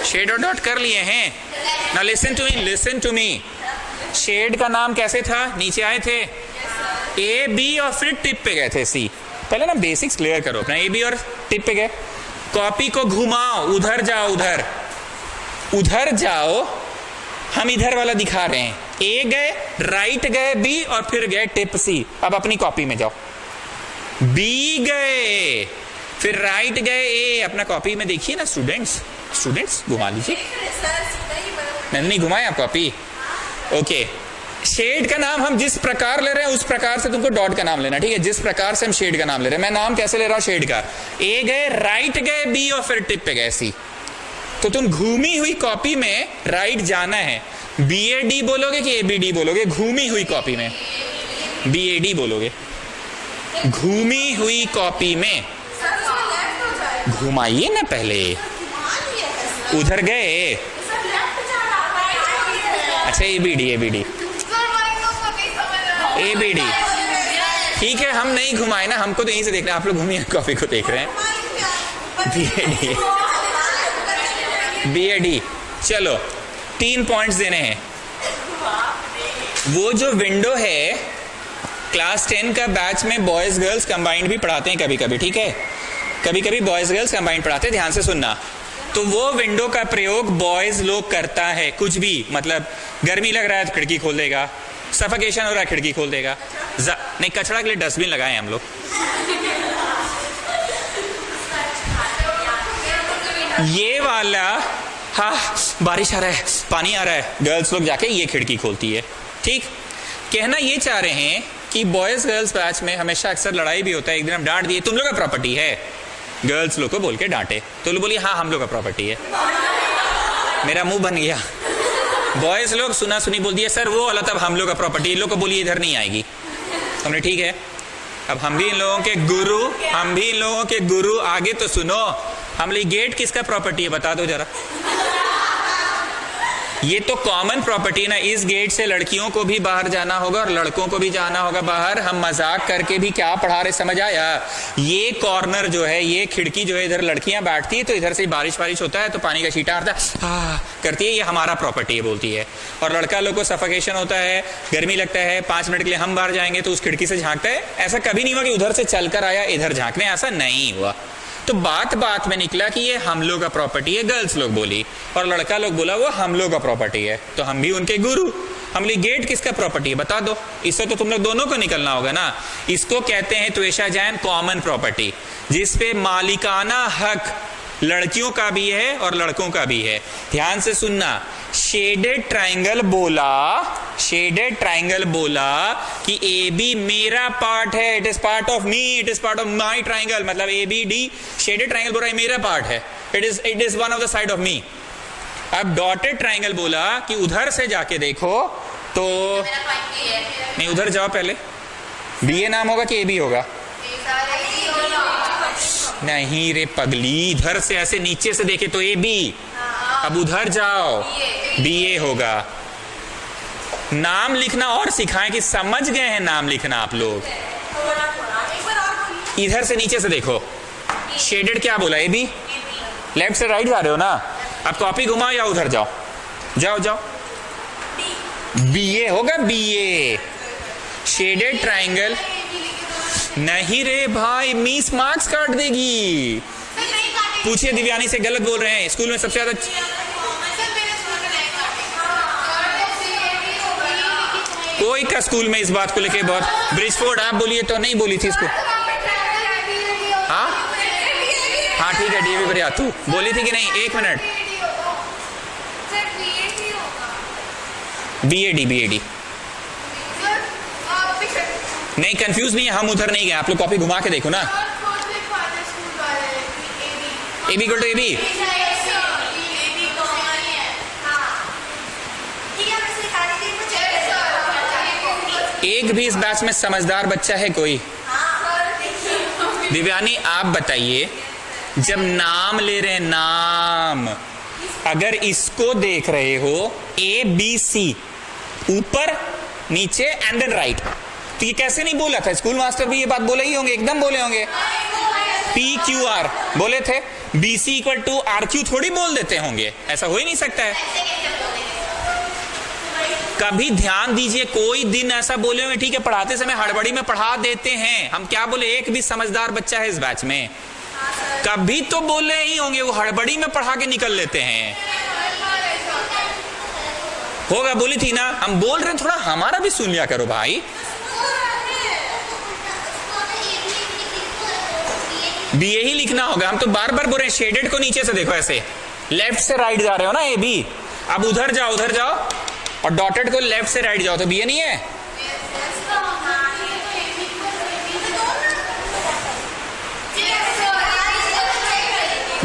शेड और डॉट कर लिए हैं ना। Listen to me. शेड का नाम कैसे था? नीचे आए थे, ए बी और फिर टिप पे गए थे, सी। पहले ना बेसिक्स क्लियर करो अपना। ए बी और टिप पे गए, कॉपी को घुमाओ, उधर जाओ, उधर जाओ। हम इधर वाला दिखा रहे हैं, ए गए, राइट गए बी और फिर गए टिप सी। अब अपनी कॉपी में जाओ, बी गए, फिर राइट गए ए। अपना कॉपी में देखिए ना स्टूडेंट्स घुमा लीजिए। नहीं घुमाए आप कॉपी, ओके। शेड का नाम हम जिस प्रकार ले रहे हैं उस प्रकार से तुमको डॉट का नाम लेना, ठीक है? जिस प्रकार से हम शेड का नाम ले रहे हैं, मैं नाम कैसे ले रहा हूं शेड का, ए गए, राइट गए बी और फिर टिप पे गए सी। तो तुम घूमी हुई कॉपी में राइट जाना है। BAD बोलोगे कि ABD बोलोगे? घूमी हुई कॉपी में BAD बोलोगे। घूमी हुई कॉपी में घुमाइए ना, पहले उधर गए। अच्छा ABD ठीक है, हम नहीं घुमाए ना, हमको तो यहीं से देखना है। आप लोग घूमिए कॉपी को देख रहे हैं। BAD चलो 3 पॉइंट्स देने हैं। वो जो विंडो है, क्लास 10 का बैच में बॉयज गर्ल्स कंबाइंड भी पढ़ाते हैं कभी कभी, ठीक है? कभी कभी बॉयज गर्ल्स कंबाइंड पढ़ाते हैं, ध्यान से सुनना। तो वो विंडो का प्रयोग बॉयज लोग करता है, कुछ भी, मतलब गर्मी लग रहा है तो खिड़की खोल देगा, सफोकेशन हो रहा है खिड़की खोल देगा, नहीं कचरा के लिए डस्टबिन लगाए हम लोग। ये वाला, हाँ बारिश आ रहा है, पानी आ रहा है, गर्ल्स लोग जाके ये खिड़की खोलती है, ठीक? कहना ये चाह रहे हैं कि बॉयज गर्ल्स बैच में हमेशा अक्सर लड़ाई भी होता है। एक दिन हम डांट दिए, तुम लोग का प्रॉपर्टी है, गर्ल्स लोग को बोल के डांटे, तो लोग बोलिए हाँ हम लोग का प्रॉपर्टी है। मेरा मुंह बन गया। बॉयज लोग सुना सुनी बोल दिए, सर वो वाला तब हम लोग का प्रॉपर्टी, इन लोग को बोलिए इधर नहीं आएगी। हमने ठीक है, अब हम भी इन लोगों के गुरु, आगे तो सुनो। हम लोग गेट किसका प्रॉपर्टी है बता दो जरा। ये तो कॉमन प्रॉपर्टी है ना, इस गेट से लड़कियों को भी बाहर जाना होगा और लड़कों को भी जाना होगा बाहर। हम मजाक करके भी क्या पढ़ा रहे, समझ आया? ये कॉर्नर जो है, ये खिड़की जो है, इधर लड़कियां बैठती है तो इधर से बारिश होता है तो पानी का छींटा आता है, करती है, ये हमारा प्रॉपर्टी है बोलती है। और लड़का लोग को सफोकेशन होता है, गर्मी लगता है, 5 मिनट के लिए हम बाहर जाएंगे तो उस खिड़की से झांकता है। ऐसा कभी नहीं हुआ कि उधर से चलकर आया इधर झांकने, ऐसा नहीं हुआ। तो बात में निकला कि ये हम लोग का प्रॉपर्टी है, गर्ल्स लोग बोली, और लड़का लोग बोला वो हम लोग का प्रॉपर्टी है, तो हम भी उनके गुरु। हम लोग गेट किसका प्रॉपर्टी है बता दो। इससे तो तुम लोग दोनों को निकलना होगा ना। इसको कहते हैं त्वेषा जैन कॉमन प्रॉपर्टी, जिसपे मालिकाना हक लड़कियों का भी है और लड़कों का भी है। ध्यान से सुनना, शेडेड ट्रायंगल बोला कि ए बी मेरा पार्ट है, it is part of me, it is part of my triangle, मतलब ABD शेडेड ट्रायंगल बोल रहा है मेरा पार्ट है, it is one of the side of me. अब डॉटेड ट्रायंगल बोला कि उधर से जाके देखो तो नहीं, उधर जाओ पहले, BA नाम होगा कि AB होगा? नहीं रे पगली, इधर से ऐसे नीचे से देखे तो AB, अब उधर जाओ BA होगा। नाम लिखना और सिखाएं कि समझ गए हैं नाम लिखना आप लोग। इधर से नीचे से देखो, शेडेड क्या बोला? AB। लेफ्ट से राइट जा रहे हो ना, अब कॉपी घुमाओ या उधर जाओ, जाओ BA होगा, BA शेडेड ट्रायंगल। नहीं रे भाई, मिस मार्क्स काट देगी। पूछिए दिव्यानी से, गलत बोल रहे हैं। स्कूल में सबसे ज्यादा कोई का स्कूल में इस बात को लेके बहुत, ब्रिजफोर्ड आप बोलिए तो नहीं बोली थी इसको। हाँ ठीक है, DAV बढ़िया, तू बोली थी कि नहीं? 1 मिनट, BAD नहीं कंफ्यूज नहीं है, हम उधर नहीं गए, आप लोग कॉपी घुमा के देखो ना। A B equal to A B, एक भी इस बैच में समझदार बच्चा है कोई? दिव्यानी आप बताइए, जब नाम ले रहे हैं नाम, अगर इसको देख रहे हो ए बी सी, ऊपर नीचे एंड देन राइट, तो ये कैसे नहीं बोला था? स्कूल मास्टर भी ये बात बोले ही होंगे, एकदम बोले होंगे। पी क्यू आर बोले थे, B C equal to R Q थोड़ी बोल देते होंगे, ऐसा हो ही नहीं सकता है। कभी ध्यान दीजिए, कोई दिन ऐसा बोले होंगे, ठीक है पढ़ाते समय हड़बड़ी में पढ़ा देते हैं, हम क्या बोले, एक भी समझदार बच्चा है इस बैच में? कभी तो बोले ही होंगे, वो हड़बड़ी में पढ़ा के निकल लेते हैं। होगा, बोली थी ना, हम बोल रहे हैं, थोड़ा हमारा भी सुन लिया करो भाई। बी ए ही लिखना होगा, हम तो बार बार बोल रहे हैं, शेडेड को नीचे से देखो, ऐसे लेफ्ट से राइट जा रहे हो ना ए बी, अब उधर जाओ और डॉटेड को लेफ्ट से राइट जाओ, तो बी ए नहीं है।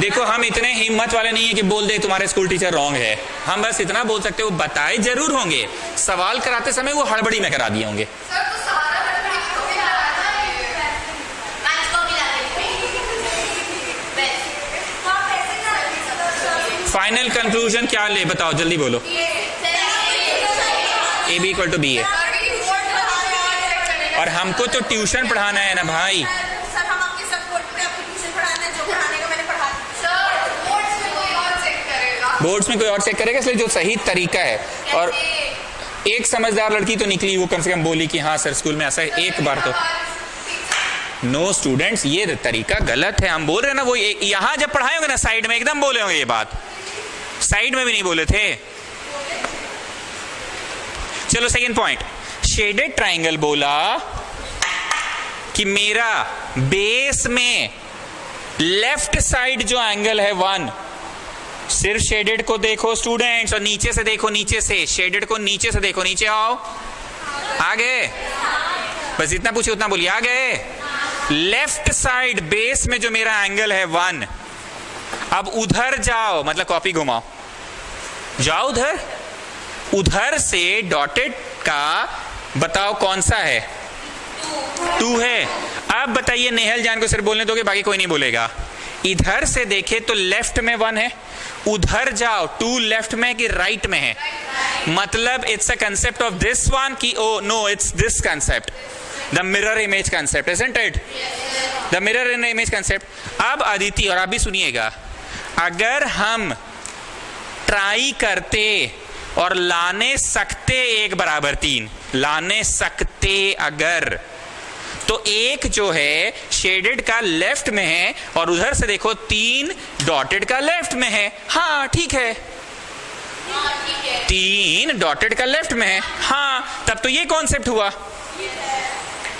देखो हम इतने हिम्मत वाले नहीं है कि बोल दे तुम्हारे स्कूल टीचर रॉन्ग है, हम बस इतना बोल सकते हो, बताए जरूर होंगे, सवाल कराते समय वो हड़बड़ी में करा दिए होंगे। फाइनल कंक्लूजन क्या ले, बताओ जल्दी बोलो। A B equal to B A, और हमको तो ट्यूशन पढ़ाना है ना भाई। बोर्ड्स में कोई और चेक करेगा, इसलिए जो सही तरीका है, और एक समझदार लड़की तो निकली, वो कम से कम बोली कि हाँ सर स्कूल में ऐसा है, एक बार तो। नो स्टूडेंट्स, ये तरीका गलत है, हम बोल रहे हैं ना, वो यहां जब पढ़ाए होंगे ना साइड में एकदम बोले होंगे ये बात, साइड में भी नहीं बोले थे। चलो सेकंड पॉइंट, शेडेड ट्राइंगल बोला कि मेरा बेस में लेफ्ट साइड जो एंगल है 1, सिर्फ शेडेड को देखो स्टूडेंट्स, और नीचे से देखो, नीचे से शेडेड को नीचे से देखो, नीचे आओ, आ गए, बस इतना पूछे उतना बोलिए, आ गए। लेफ्ट साइड बेस में जो मेरा एंगल है 1, अब उधर जाओ, मतलब कॉपी घुमाओ, जाओ उधर से डॉटेड का बताओ कौन सा है, 2 है। अब बताइए, नेहल जान को सिर्फ बोलने दोगे, बाकी कोई नहीं बोलेगा। इधर से देखे तो लेफ्ट में 1 है, उधर जाओ 2 लेफ्ट में कि राइट में है, मतलब it's a concept of this one कि oh no it's this concept, the mirror image concept, isn't it? The mirror image concept. अब अदिति और आप भी सुनिएगा, अगर हम ट्राई करते और लाने सकते 1 बराबर 3 लाने सकते अगर, तो एक जो है शेडेड का लेफ्ट में है और उधर से देखो 3 डॉटेड का लेफ्ट में है। हाँ ठीक है, 3 डॉटेड का लेफ्ट में है, हाँ तब तो ये कॉन्सेप्ट हुआ।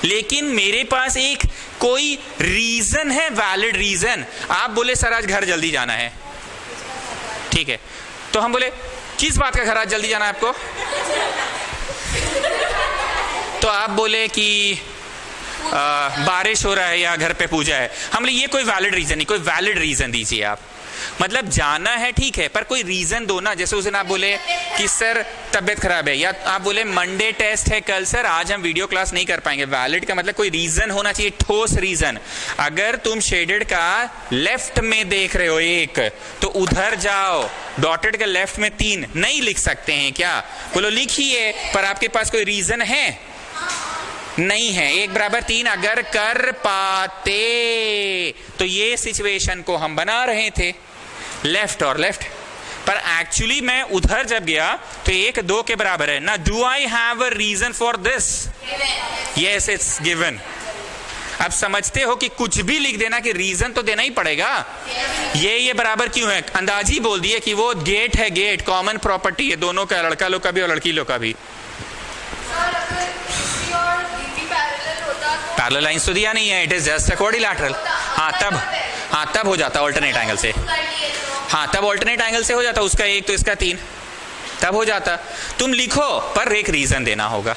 लेकिन मेरे पास एक कोई रीजन है, वैलिड रीजन। आप बोले सर आज घर जल्दी जाना है, ठीक है, तो हम बोले किस बात का घर आज जल्दी जाना है आपको? तो आप बोले कि बारिश हो रहा है या घर पे पूजा है। हम बोले ये कोई वैलिड रीजन नहीं, कोई वैलिड रीजन दीजिए आप, मतलब जाना है ठीक है पर कोई रीजन दो ना। जैसे उस दिन आप बोले कि सर तबीयत खराब है, या आप बोले मंडे टेस्ट है कल सर आज हम वीडियो क्लास नहीं कर पाएंगे। वैलिड का मतलब कोई रीजन होना चाहिए, ठोस रीजन। अगर तुम शेडेड का लेफ्ट में देख रहे हो 1 तो उधर जाओ, डॉटेड का लेफ्ट में 3 नहीं लिख सकते हैं क्या? बोलो लिखिए, पर आपके पास कोई रीजन है? नहीं है। 1 बराबर 3 अगर कर पाते तो ये सिचुएशन को हम बना रहे थे लेफ्ट और लेफ्ट, पर एक्चुअली मैं उधर जब गया तो 1 2 के बराबर है ना। Do I have a reason for this? Yes it's given. अब समझते हो कि कुछ भी लिख देना कि रीजन तो देना ही पड़ेगा। ये बराबर क्यों है? अंदाजी बोल दिए कि वो गेट है, गेट कॉमन प्रॉपर्टी है दोनों का, लड़का लोग का भी और लड़की लोग का भी। पैरेलल लाइंस तो दिया नहीं है, it is just a quadrilateral. हाँ तब हो जाता ऑल्टरनेट एंगल से। हाँ तब ऑल्टरनेट एंगल से हो जाता, उसका 1 तो इसका 3, तब हो जाता। तुम लिखो पर एक रीजन देना होगा।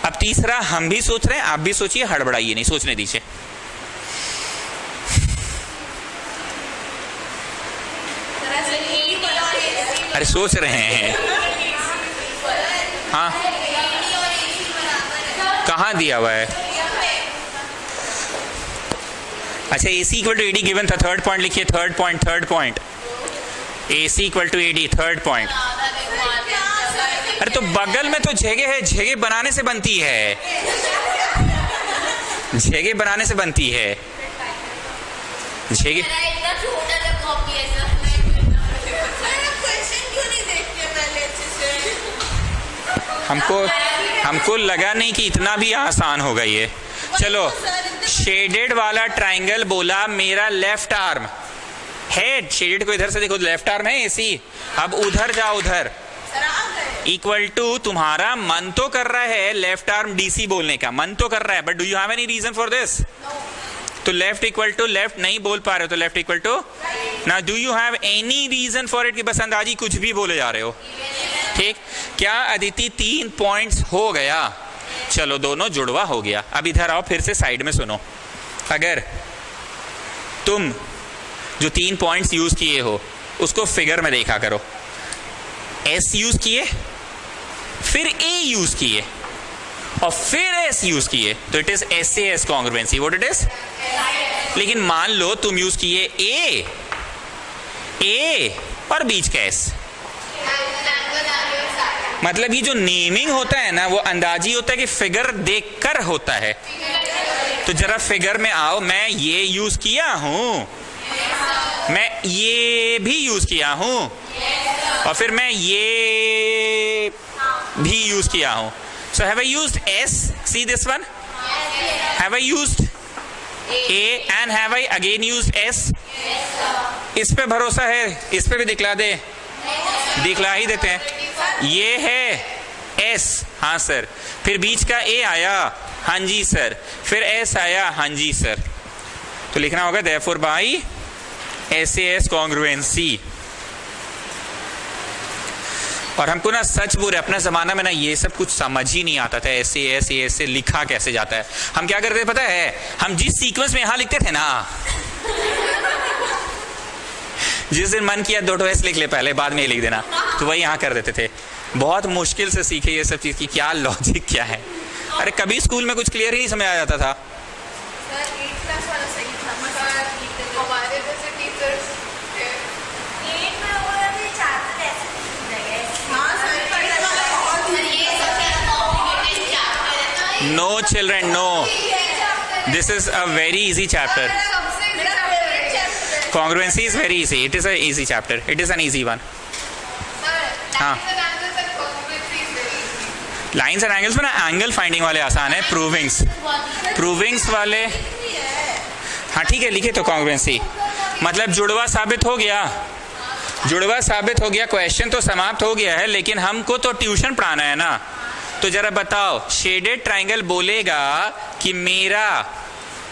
अब तीसरा हम भी सोच रहे हैं, आप भी सोचिए, हड़बड़ाइए नहीं, सोचने दीजिए। अरे सोच रहे हैं, हाँ कहाँ दिया हुआ है? अच्छा, AC equal to AD given था, थर्ड पॉइंट लिखिए, third point AC equal to AD, third point. अरे तो बगल में तो जगह है, जगह बनाने से बनती है, जगह बनाने से बनती है जगह। हमको लगा नहीं कि इतना भी आसान होगा ये। चलो, शेडेड वाला ट्राइंगल बोला मेरा लेफ्ट आर्म है, शेडेड को इधर से देखो, लेफ्ट आर्म है AC। अब उधर जाओ, उधर इक्वल टू, तुम्हारा मन तो कर रहा है लेफ्ट आर्म DC बोलने का, मन तो कर रहा है, but do you have any reason for this? तो लेफ्ट इक्वल टू लेफ्ट नहीं बोल पा रहे हो, तो लेफ्ट इक्वल टू ना, do you have any reason for it कि बस अंदाजी कुछ भी बोले जा रहे हो? ठीक, क्या अदिति 3 पॉइंट्स हो गया? चलो, दोनों जुड़वा हो गया। अब इधर आओ, फिर से साइड में सुनो। अगर तुम जो 3 पॉइंट्स यूज किए हो उसको फिगर में देखा करो, S यूज किए, फिर A यूज किए और फिर S यूज किए, तो it is SAS congruency. What it is? लेकिन मान लो तुम यूज किए A और बीच का S, मतलब ये जो नेमिंग होता है ना, वो अंदाजी होता है कि फिगर देखकर होता है। तो जरा फिगर में आओ, मैं ये यूज किया हूं, मैं ये भी यूज किया हूं, और फिर मैं ये भी यूज किया हूं। So have I used S? See this one, have I used A and have I again used S? इस पे भरोसा है, इस पे भी दिखला दे, दिखला ही देते हैं। ये है S, हाँ सर, फिर बीच का A आया, हाँ जी सर, फिर S आया, हाँ जी सर, तो लिखना होगा therefore by SAS कॉन्ग्रुएंसी। और हमको ना सच बोले, अपना जमाना में ना ये सब कुछ समझ ही नहीं आता था, ऐसे लिखा कैसे जाता है। हम क्या करते थे पता है? हम जिस सीक्वेंस में यहां लिखते थे ना, जिस दिन मन किया 2 S लिख ले पहले, बाद में ये लिख देना, तो वही यहाँ कर देते थे। बहुत मुश्किल से सीखे ये सब चीज की क्या लॉजिक क्या है। अरे कभी स्कूल में कुछ क्लियर ही नहीं समझ आ जाता था। No children, no. This is a very easy chapter. Congruency is very easy. It is an easy chapter. It is an easy one. हाँ, लाइन्स एंड एंगल्स में ना एंगल फाइंडिंग वाले आसान है, प्रूविंग्स वाले, हाँ ठीक है, लिखे तो कॉन्ग्रुएंसी मतलब जुड़वा साबित हो गया, जुड़वा साबित हो गया, क्वेश्चन तो समाप्त हो गया है, लेकिन हमको तो ट्यूशन पढ़ाना है ना। तो जरा बताओ, शेडेड ट्राइंगल बोलेगा कि मेरा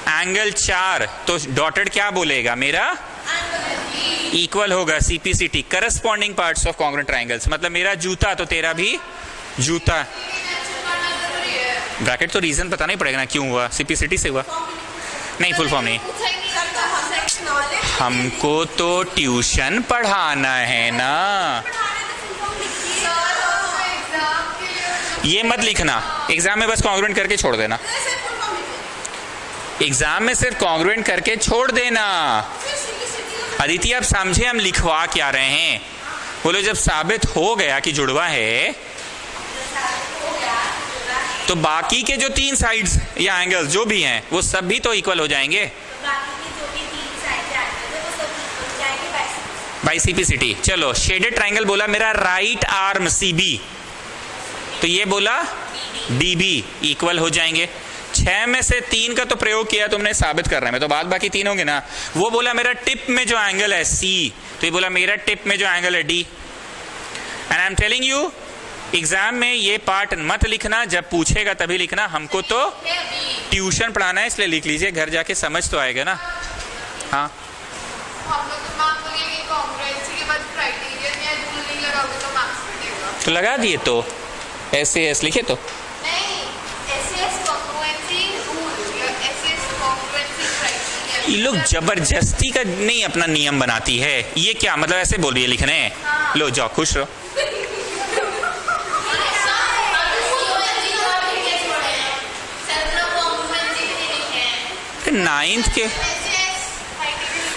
एंगल 4, तो डॉटेड क्या बोलेगा? मेरा इक्वल होगा CPCT, corresponding parts of congruent triangles, मतलब मेरा जूता तो तेरा भी जूता। ब्रैकेट तो रीजन पता नहीं पड़ेगा ना क्यों हुआ, CPCT से हुआ नहीं, फुल फॉर्म नहीं। हमको तो ट्यूशन पढ़ाना है ना, ये मत लिखना एग्जाम में, बस कॉन्ग्रुएंट करके छोड़ देना, एग्जाम में सिर्फ कॉन्ग्रुएंट करके छोड़ देना। अदिति आप समझे हम लिखवा क्या रहे हैं? बोलो जब साबित हो गया कि जुड़वा है, तो बाकी के जो 3 साइड्स या एंगल्स जो भी हैं वो सब भी तो इक्वल हो जाएंगे बाई CPCT। चलो, शेडेड ट्राइंगल बोला मेरा राइट आर्म CB, तो ये बोला DB, इक्वल हो जाएंगे। 6 में से 3 का तो प्रयोग किया तुमने साबित कर रहे हैं, तो बाद बाकी 3 होंगे ना। वो बोला मेरा टिप में जो एंगल है C, तो ये बोला मेरा टिप में जो एंगल है D। And I am telling you, exam में ये पार्ट मत लिखना, जब पूछेगा तभी लिखना। हमको तो ट्यूशन पढ़ाना है, इसलिए लिख लीजिए, घर जाके समझ तो आएगा ना। हाँ, तो लगा दिए, तो SAS लिखे तो नहीं ये लोग जबरदस्ती का नहीं अपना नियम बनाती है। ये क्या मतलब ऐसे बोल रही है लिखने? लो जाओ खुश रहो। नाइन्थ के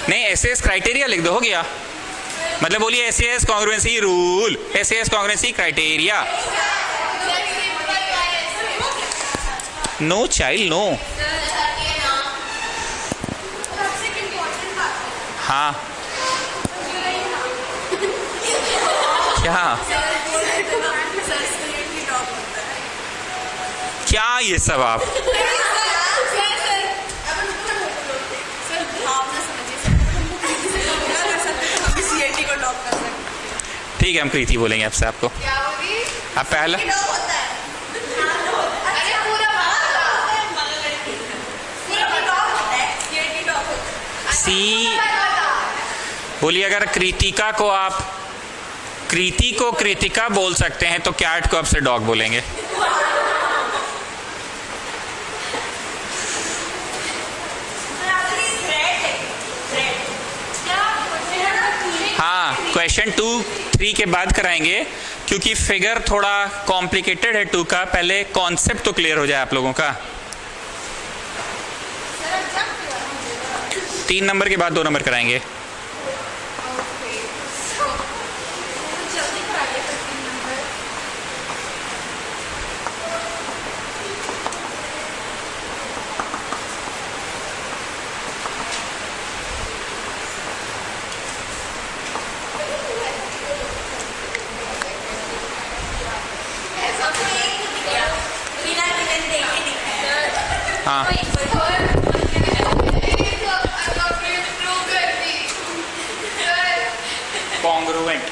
नहीं, एसएएस क्राइटेरिया लिख दो, हो गया। मतलब बोलिए SAS congruency rule, SAS congruency criteria. No child no. हाँ क्या क्या ये सब आप ठीक है, हम कृति बोलेंगे आपसे। आपको आप पहला सी बोलिए। अगर कृतिका को आप कृति को कृतिका बोल सकते हैं तो कैट को आपसे डॉग बोलेंगे। हाँ, क्वेश्चन 2, 3 के बाद कराएंगे क्योंकि फिगर थोड़ा कॉम्प्लिकेटेड है 2 का। पहले कॉन्सेप्ट तो क्लियर हो जाए आप लोगों का। 3 नंबर के बाद 2 नंबर कराएंगे। हाँ कॉन्ग्रुएंट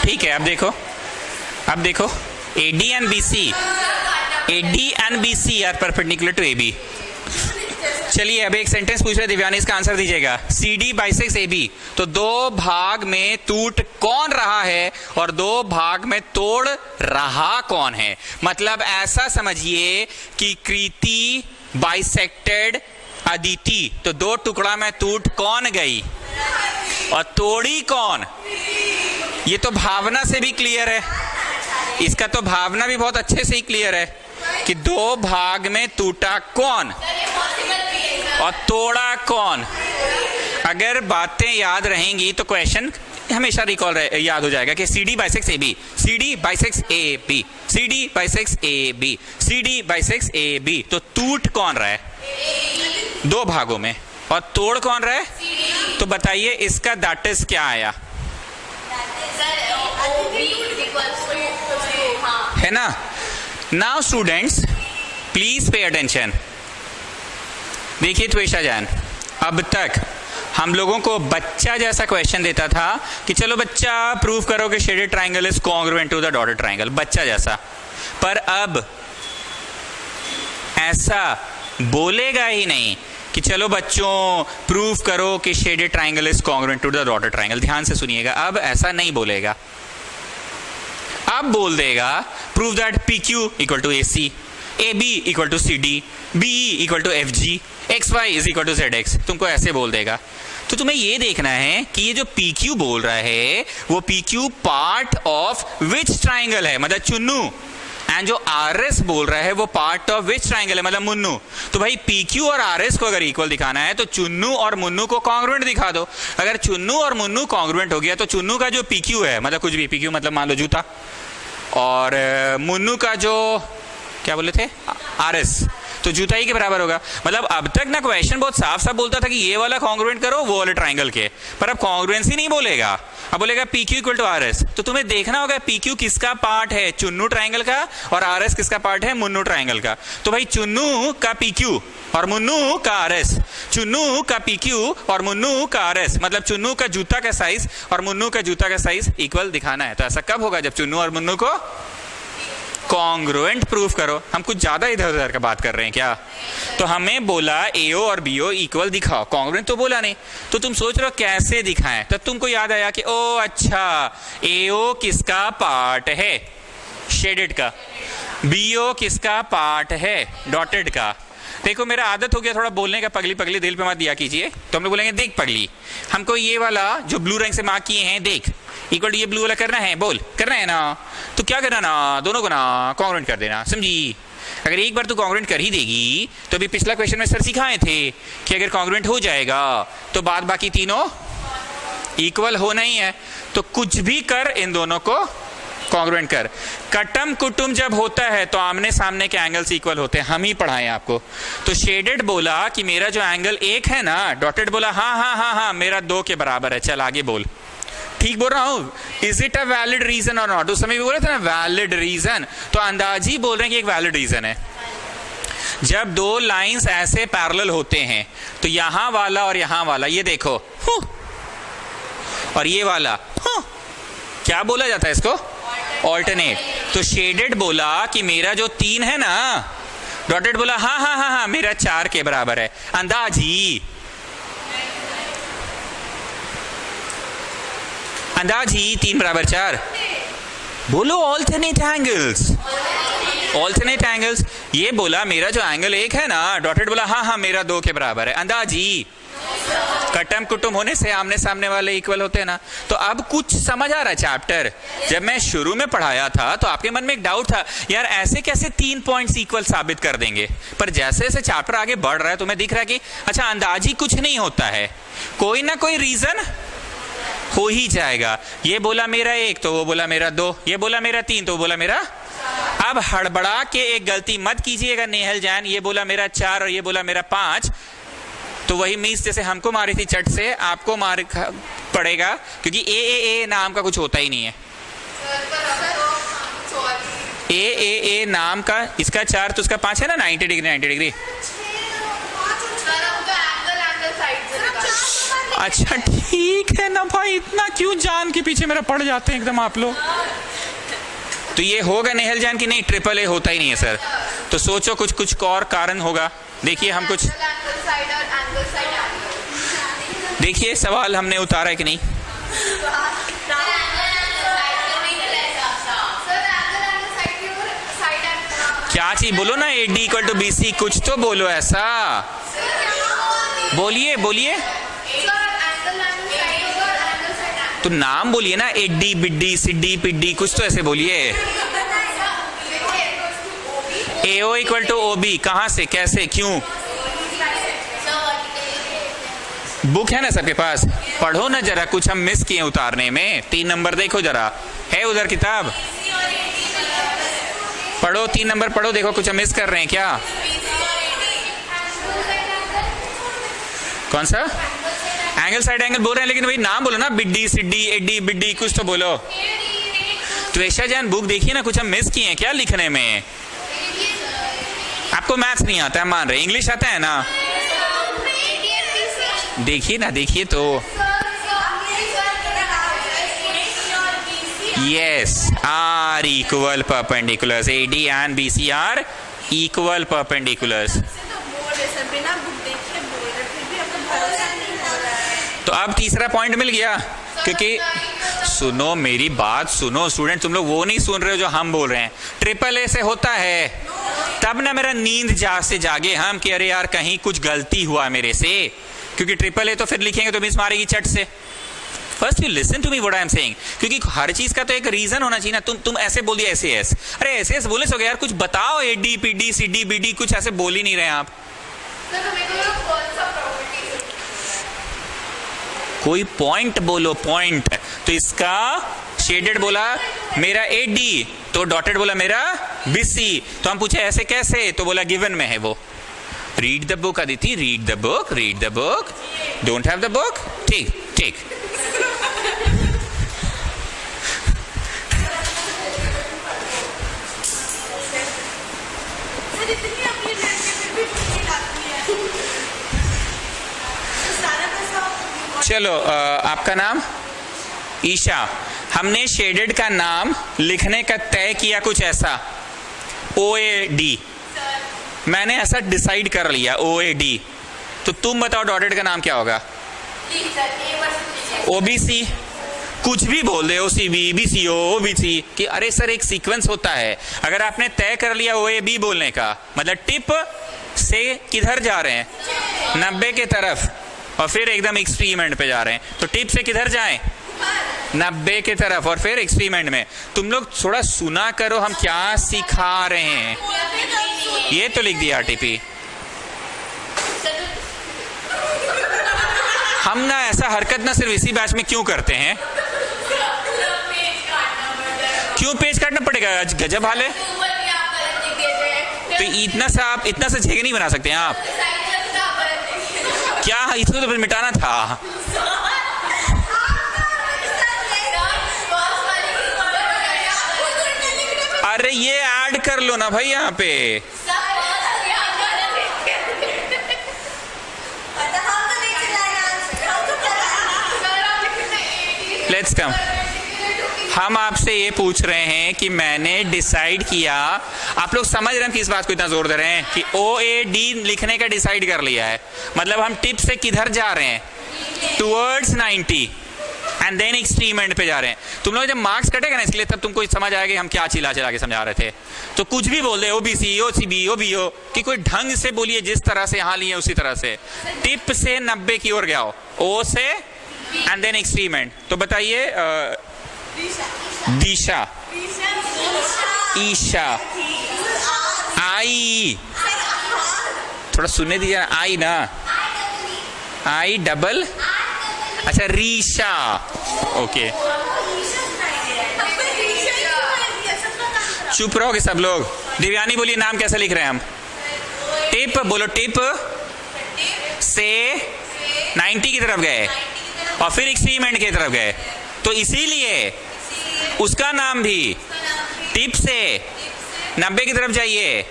ठीक है। अब देखो AD and BC are perpendicular to AB। चलिए अब एक सेंटेंस पूछ रहे दिव्यानी, इसका आंसर दीजिएगा। CD बाइसेक्स AB, तो 2 भाग में टूट कौन रहा है और 2 भाग में तोड़ रहा कौन है? मतलब ऐसा समझिए कि कृति बाइसेक्टेड अदिति, तो 2 टुकड़ा में टूट कौन गई और तोड़ी कौन? ये तो भावना से भी क्लियर है, इसका तो भावना भी बहुत अच्छे से ही क्लियर है। कि दो भाग में टूटा कौन और तोड़ा कौन। अगर बातें याद रहेंगी तो क्वेश्चन हमेशा रिकॉल याद हो जाएगा कि CD bisects AB, CD bisects AB, CD bisects AB, CD bisects AB। तो टूट कौन रहा है? दो भागों में। और तोड़ कौन रहा है? तो बताइए इसका दैटिस क्या आया? है ना? Now students please pay attention. देखिए त्वेषा जैन, अब तक हम लोगों को बच्चा जैसा क्वेश्चन देता था कि चलो बच्चा प्रूव करो कि shaded triangle is congruent to the dotted triangle, बच्चा जैसा। पर अब ऐसा बोलेगा ही नहीं कि चलो बच्चों प्रूव करो कि shaded triangle is congruent to the dotted triangle. ध्यान से सुनिएगा, अब ऐसा नहीं बोलेगा। अब बोल देगा prove that PQ equal to AC, AB equal to CD, BE equal to FG, XY is equal to ZX। तुमको ऐसे बोल देगा। तो तुम्हें ये देखना है कि ये जो PQ बोल रहा है वो PQ part of which triangle है, मतलब चुन्नू, एंड जो RS बोल रहा है वो पार्ट ऑफ विच ट्राइंगल है, मतलब मुन्नू। तो भाई PQ और RS को अगर इक्वल दिखाना है तो चुन्नू और मुन्नू को कॉन्ग्रुएंट दिखा दो। अगर चुन्नू और मुन्नू कॉन्ग्रुएंट हो गया तो चुन्नू का जो PQ है, मतलब कुछ भी PQ मतलब मान लो जूता, और मुन्नू का जो क्या बोले थे RS, तो जूता ही के बराबर होगा। मतलब अब तक ना क्वेश्चन बहुत साफ साफ बोलता था कि ये वाला कॉन्ग्रुएंट करो वो वाले ट्राइंगल के, पर अब कॉन्ग्रुएंसी नहीं बोलेगा, अब बोलेगा PQ इक्वल टू RS। तो तुम्हें देखना होगा PQ किसका पार्ट है, चुन्नू ट्राइंगल का, और RS किसका पार्ट है, मुन्नू ट्राइंगल का। तो भाई चुन्नू का PQ और मुन्नू का RS, चुन्नू का PQ और मुन्नू का RS, मतलब चुन्नू का जूता का साइज और मुन्नू का जूता का साइज इक्वल दिखाना है। तो ऐसा कब होगा? जब चुन्नू और मुन्नू को कॉन्ग्रुएंट प्रूफ करो। हम कुछ ज्यादा इधर उधर का बात कर रहे हैं क्या? तो हमें बोला AO और BO इक्वल दिखाओ, कॉन्ग्रुएंट तो बोला नहीं। तो तुम सोच रहे हो कैसे दिखाएं, तो तुमको याद आया कि ओ अच्छा AO किसका पार्ट है, शेडेड का, BO किसका पार्ट है, डॉटेड का। देखो मेरा आदत हो गया थोड़ा बोलने का, पगली पगली दिल पे मत दिया कीजिए। तो हम लोग बोलेंगे देख पगली, हमको ये वाला जो ब्लू रंग से मार्क किए हैं देख इक्वल ये ब्लू वाला करना है, बोल करना है ना, तो क्या करना ना, दोनों को ना कॉन्ग्रुएंट कर देना, समझी। अगर एक बार तू कॉन्ग्रुएंट कर ही देगी तो अभी पिछला क्वेश्चन में सर सिखाए थे कि अगर कॉन्ग्रुएंट हो जाएगा तो बाद बाकी तीनों इक्वल होना ही है। तो कुछ भी कर इन दोनों को कॉन्ग्रुएंट कर। कटम कुटुम जब होता है तो आमने सामने के एंगल्स इक्वल होते हैं, हम ही पढ़ाएं आपको। तो शेडेड बोला कि मेरा जो एंगल एक है ना, डॉटेड बोला हाँ हाँ हाँ हाँ मेरा 2 के बराबर है, चल आगे बोल। ठीक बोल रहा हूं? Is it a valid reason और नॉट? उस समय भी बोले थे ना वैलिड रीजन, तो अंदाजी बोल रहे हैं कि एक वैलिड रीजन है। जब दो लाइंस ऐसे पैरेलल होते हैं तो यहां वाला और यहां वाला, ये देखो और ये वाला क्या बोला जाता है इसको? ऑल्टरनेट। तो शेडेड बोला कि मेरा जो 3 है ना, डॉटेड बोला हाँ हाँ हाँ हाँ मेरा 4 के बराबर है, अंदाजी अंदाजी 3 बराबर 4। बोलो ऑल्टरनेट एंगल्स, ऑल्टरनेट एंगल्स। ये बोला मेरा जो एंगल एक है ना, डॉटेड बोला हाँ हाँ मेरा 2 के बराबर है, अंदाजी। कटम कुटुम होने से आमने सामने वाले इक्वल होते हैं ना। तो अब कुछ समझ आ रहा है चैप्टर। जब मैं शुरू में पढ़ाया था तो आपके मन में एक डाउट था यार ऐसे कैसे 3 पॉइंट्स इक्वल साबित कर देंगे, पर जैसे जैसे चैप्टर आगे बढ़ रहा है तुम्हें दिख रहा है कि अच्छा अंदाजी कुछ नहीं होता है, कोई ना कोई रीजन हो ही जाएगा। ये बोला मेरा 1 तो वो बोला मेरा 2, ये बोला मेरा 3 तो वो बोला मेरा। अब हड़बड़ा के एक गलती मत कीजिएगा नेहल जैन, ये बोला मेरा 4 और ये बोला मेरा 5, तो वही मिस जैसे हमको मारी थी चट से आपको मार पड़ेगा, क्योंकि ए नाम का कुछ होता ही नहीं है। ए नाम का, इसका 4 तो उसका 5 है ना, 90 डिग्री 90 डिग्री। अच्छा ठीक है ना भाई, इतना क्यों जान के पीछे मेरा पड़ जाते हैं एकदम आप लोग। तो ये होगा नेहल जान की नहीं, ट्रिपल ए होता ही नहीं है सर। तो सोचो कुछ कुछ और कारण होगा। देखिए हम कुछ देखिए सवाल हमने उतारा है कि नहीं। क्या चीज बोलो ना, AD इक्वल टू BC, कुछ तो बोलो ऐसा, बोलिए बोलिए। तो नाम बोलिए ना, एडी बिड्डी सिड्डी पिड्डी, कुछ तो ऐसे बोलिए। AO इक्वल टू OB, कहां से, कैसे, क्यों? बुक है ना सबके पास, पढ़ो ना जरा, कुछ हम मिस किए उतारने में। 3 नंबर देखो जरा, है उधर किताब, पढ़ो 3 नंबर पढ़ो, देखो कुछ हम मिस कर रहे हैं क्या। कौन सा एंगल, साइड एंगल बोल रहे हैं, लेकिन भाई नाम बोलो ना, बिड्डी सिड्डी एड्डी बिड्डी, कुछ तो बोलो। त्वेषा जैन बुक देखिए ना, कुछ हम मिस किए हैं क्या लिखने में। आपको मैथ्स नहीं आता है मान रहे, इंग्लिश आता है ना, देखिए ना, देखिए तो। Yes, are equal perpendiculars, AD and BC are equal perpendiculars. तो अब तीसरा पॉइंट मिल गया, क्योंकि सुनो मेरी बात सुनो स्टूडेंट, तुम लोग वो नहीं सुन रहे हो जो हम बोल रहे हैं। ट्रिपल ए से होता है तब ना मेरा नींद से जागे हम कि अरे यार कहीं कुछ गलती हुआ मेरे से, क्योंकि ट्रिपल ए तो फिर लिखेंगे तो मिस मारेगी चट से। First you listen to me what I am saying, क्योंकि हर चीज का तो एक रीजन होना चाहिए ना। तुम ऐसे बोल दिया SAS, अरे SAS बोले सो यार कुछ बताओ, AD PD CD BD कुछ ऐसे बोल ही नहीं रहे आप। कोई पॉइंट बोलो, पॉइंट। तो इसका शेडेड बोला मेरा AD, तो डॉटेड बोला मेरा BC। तो हम पूछे ऐसे कैसे, तो बोला गिवन में है वो। Read the book Aditi, read the book, read the book. Don't have the book, ठीक ठीक। चलो आपका नाम ईशा। हमने शेडेड का नाम लिखने का तय किया कुछ ऐसा, OAD। मैंने ऐसा डिसाइड कर लिया OAD, तो तुम बताओ डॉटेड का नाम क्या होगा? OBC। कुछ भी बोल दे, OCB BCO OBC, कि अरे सर एक सीक्वेंस होता है। अगर आपने तय कर लिया OAB बोलने का, मतलब टिप से किधर जा रहे हैं, 90 के तरफ, और फिर एकदम एक्सट्रीम एंड पे जा रहे हैं, तो टिप से किधर जाएं, 90 के तरफ, और फिर एक्सट्रीम एंड में। तुम लोग थोड़ा सुना करो हम क्या सिखा रहे हैं। ये तो लिख दिया RTP। हम ना ऐसा हरकत ना सिर्फ इसी बैच में क्यों करते हैं, क्यों पेज काटना पड़ेगा, गजब हाल है। तो इतना सा जगह नहीं बना सकते हैं आप क्या? इसको तो फिर मिटाना था। अरे ये ऐड कर लो ना भाई यहाँ पे। Let's come. हम आपसे ये पूछ रहे हैं कि मैंने डिसाइड किया, आप लोग समझ रहे हैं कि इस बात को इतना जोर दे रहे हैं कि OAD लिखने का डिसाइड कर लिया है, मतलब हम टिप से किधर जा रहे हैं, towards 90 and then extreme end पे जा रहे हैं। तुम लोग जब मार्क्स कटेगा ना, इसलिए तब तुमको समझ आएगा कि हम क्या चिल्ला चिल्ला के समझा रहे थे। तो कुछ भी बोल दे, OBC OCB OBO, कि कोई ढंग से बोलिए, जिस तरह से यहाँ लिए उसी तरह से। टिप से 90 की ओर गया हो, O से एंड देन एक्सट्रीम एंड। तो बताइए दिशा, ईशा, आई, थोड़ा सुनने दीजिए, आई ना, आई डबल, अच्छा रीशा, ओके। चुप रहोगे सब लोग। दिव्यानी बोलिए नाम कैसे लिख रहे हैं हम? टिप बोलो, टिप से 90 की तरफ गए और फिर एक्सट्रीम एंड की तरफ गए, तो इसीलिए उसका नाम भी टिप से 90 की तरफ जाइए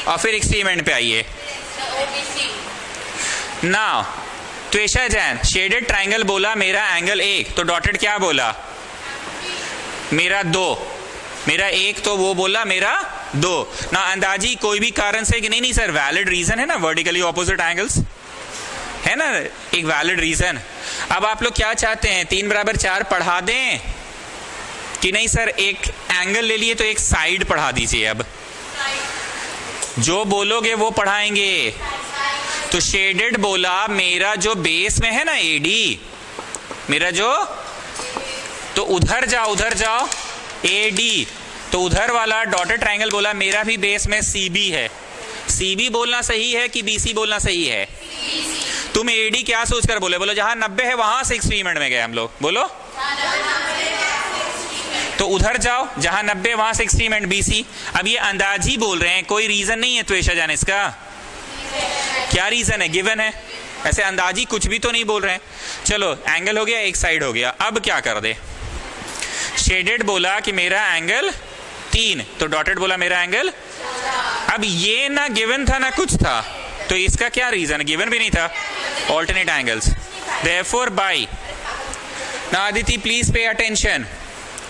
और फिर एक्सट्रीम एंड पे आइए। नाउ त्वेषा जैन, शेडेड ट्राइंगल बोला मेरा एंगल 1, तो डॉटेड क्या बोला, मेरा 2, मेरा 1 तो वो बोला मेरा 2 ना। अंदाजी कोई भी कारण से कि नहीं सर वैलिड रीजन है ना, वर्टिकली ऑपोजिट एंगल्स है ना, एक वैलिड रीजन। अब आप लोग क्या चाहते हैं, 3 बराबर 4 पढ़ा दें कि नहीं सर एक एंगल ले लिए तो एक साइड पढ़ा दीजिए। अब जो बोलोगे वो पढ़ाएंगे। तो शेडेड बोला मेरा जो बेस में है ना AD, मेरा जो, तो उधर जाओ AD, तो उधर वाला डॉटेड ट्रायंगल बोला मेरा भी बेस में CB है। CB बोलना सही है कि BC बोलना सही है? तुम AD क्या सोचकर बोले? बोलो जहां 90 है वहां से एक्सपेरिमेंट में गए हम लोग। बोलो तो उधर जाओ जहां 90 वहां से एक्सपेरिमेंट BC। अब ये अंदाजी बोल रहे हैं, कोई रीजन नहीं है त्वेषा जान इसका? क्या रीजन है? गिवन है, ऐसे अंदाजी कुछ भी तो नहीं बोल रहे हैं। चलो एंगल हो गया, एक साइड हो गया। अब क्या कर दे? शेडेड बोला कि मेरा एंगल 3, तो डॉटेड बोला मेरा एंगल। अब ये ना गिवन था ना कुछ था, तो इसका क्या रीजन? गिवन भी नहीं था। Alternate angles, therefore by. Now Aditi please pay attention.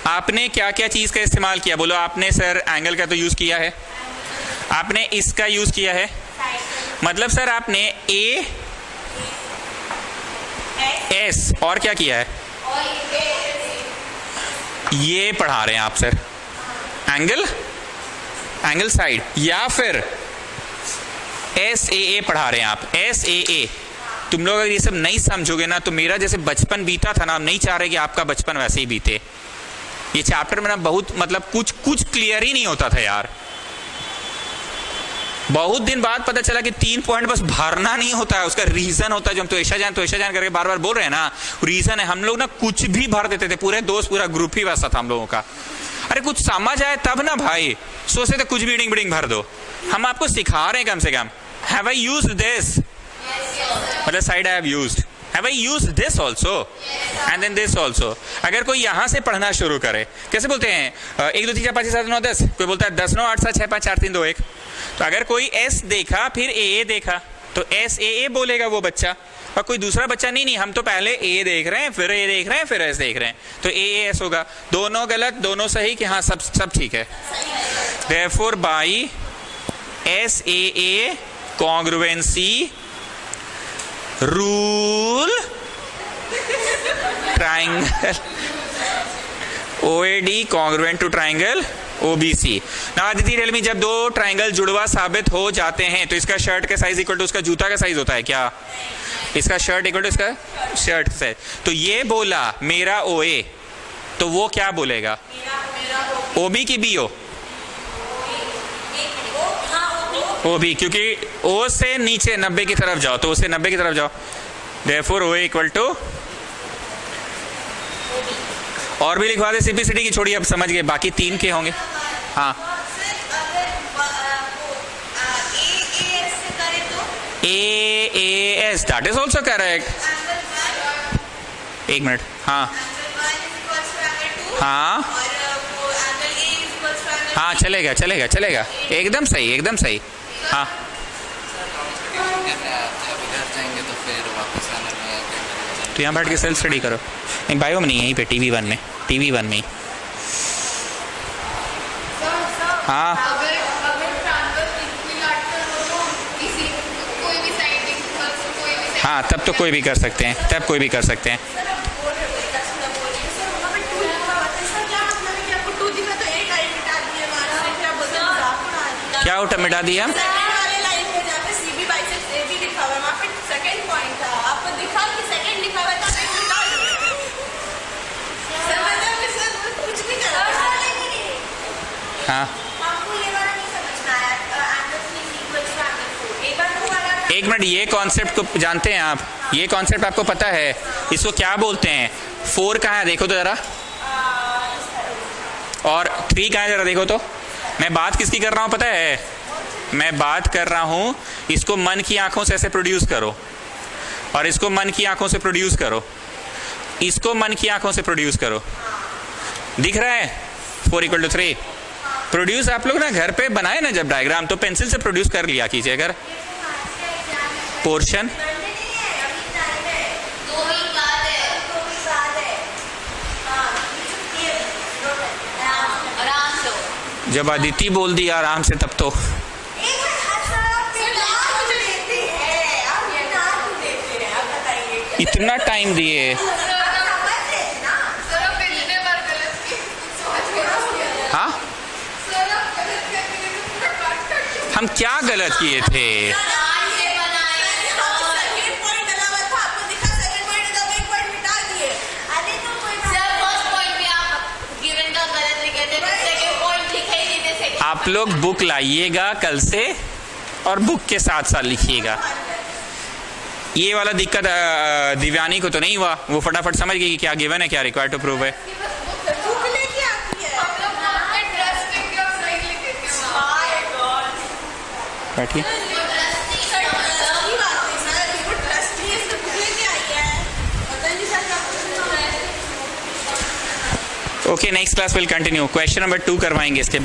आपने क्या क्या चीज का इस्तेमाल किया? बोलो आपने सर एंगल का तो यूज किया है, आपने इसका यूज किया है, मतलब सर आपने A S और क्या किया है? ये पढ़ा रहे हैं आप सर, एंगल साइड, या फिर SAA पढ़ा रहे हैं आप, SAA। तुम लोग अगर ये सब नहीं समझोगे ना तो मेरा जैसे बचपन बीता था ना, हम नहीं चाह रहे कि आपका बचपन वैसे ही बीते। ये चैप्टर में ना बहुत मतलब कुछ क्लियर ही नहीं होता था यार। बहुत दिन बाद पता चला कि 3 पॉइंट बस भरना नहीं होता है, उसका रीजन होता है। जो हम तो ऐसा जान करके बार बार बोल रहे हैं ना, रीजन है। हम लोग ना कुछ भी भर देते थे, पूरे दोस्त पूरा ग्रुप ही वैसा था हम लोगों का। अरे कुछ समझ आए तब ना भाई, सोचते थे कुछ भी बिडिंग भर दो। हम आपको सिखा रहे हैं कम से कम। Have I used this? मतलब side I have used. Have I used this also? And then this also. अगर कोई यहाँ से पढ़ना शुरू करे, कैसे बोलते हैं? 1 2 3 4 5 6 7 9 10। कोई बोलता है 10 9 8 7 6 5 4 3 2 1। तो अगर कोई S देखा फिर AA देखा तो SAA बोलेगा वो बच्चा, और कोई दूसरा बच्चा नहीं, हम तो पहले A देख रहे हैं, फिर A देख रहे हैं, फिर S देख रहे हैं, तो AAS होगा। दोनों गलत दोनों सही कि हाँ सब ठीक है। Therefore by SAA congruency rule triangle OAD congruent to triangle OBC। ना आदिति टेल मी, जब 2 ट्राइंगल जुड़वा साबित हो जाते हैं तो इसका शर्ट का साइज इक्वल टू उसका जूता का साइज होता है क्या? इसका शर्ट इक्वल टू इसका शर्ट साइज। तो ये बोला मेरा OA, तो वो क्या बोलेगा? OB की BO? OB, क्योंकि O से नीचे 90 की तरफ जाओ, तो O से 90 की तरफ जाओ। Therefore OA इक्वल टू, और भी लिखवा दे सिंपलिसिटी की, छोड़िए अब समझ गए, बाकी 3 के होंगे। हाँ AAS, that is also correct. 1 minute. हाँ हाँ चलेगा, एकदम सही। हाँ तो यहाँ बैठ के सेल्फ स्टडी करो। नहीं बायो में नहीं, यहीं पे TV1 में ही। हाँ हाँ तब तो कोई भी कर सकते हैं, क्या उठा मिटा दिया? हाँ 1 मिनट, ये कॉन्सेप्ट को जानते हैं आप? ये कॉन्सेप्ट आपको पता है? इसको क्या बोलते हैं? 4 कहाँ है देखो तो जरा, और 3 कहाँ है जरा देखो तो। मैं बात किसकी कर रहा हूँ पता है? मैं बात कर रहा हूँ, इसको मन की आंखों से ऐसे प्रोड्यूस करो, और इसको मन की आंखों से प्रोड्यूस करो, इसको मन की आंखों से प्रोड्यूस करो। दिख रहा है 4 = 3? प्रोड्यूस आप लोग ना घर पे बनाए ना जब डायग्राम, तो पेंसिल से प्रोड्यूस कर लिया कीजिए। अगर पोर्शन जब अदिति बोल दी आराम से, तब तो इतना टाइम दिए। हाँ हम क्या गलत किए थे? आप लोग बुक लाइएगा कल से और बुक के साथ साथ लिखिएगा। ये वाला दिक्कत दिव्यानी को तो नहीं हुआ, वो फटाफट समझ गई कि क्या गिवन है, क्या रिक्वायर्ड टू प्रूव है। बुक लेके आती है। हम लोग नाम पे ट्रस्ट करके और सही लिख देते हैं वहाँ। बैठिए। Okay, next class will continue. Question number 2 करवाएंगे इसके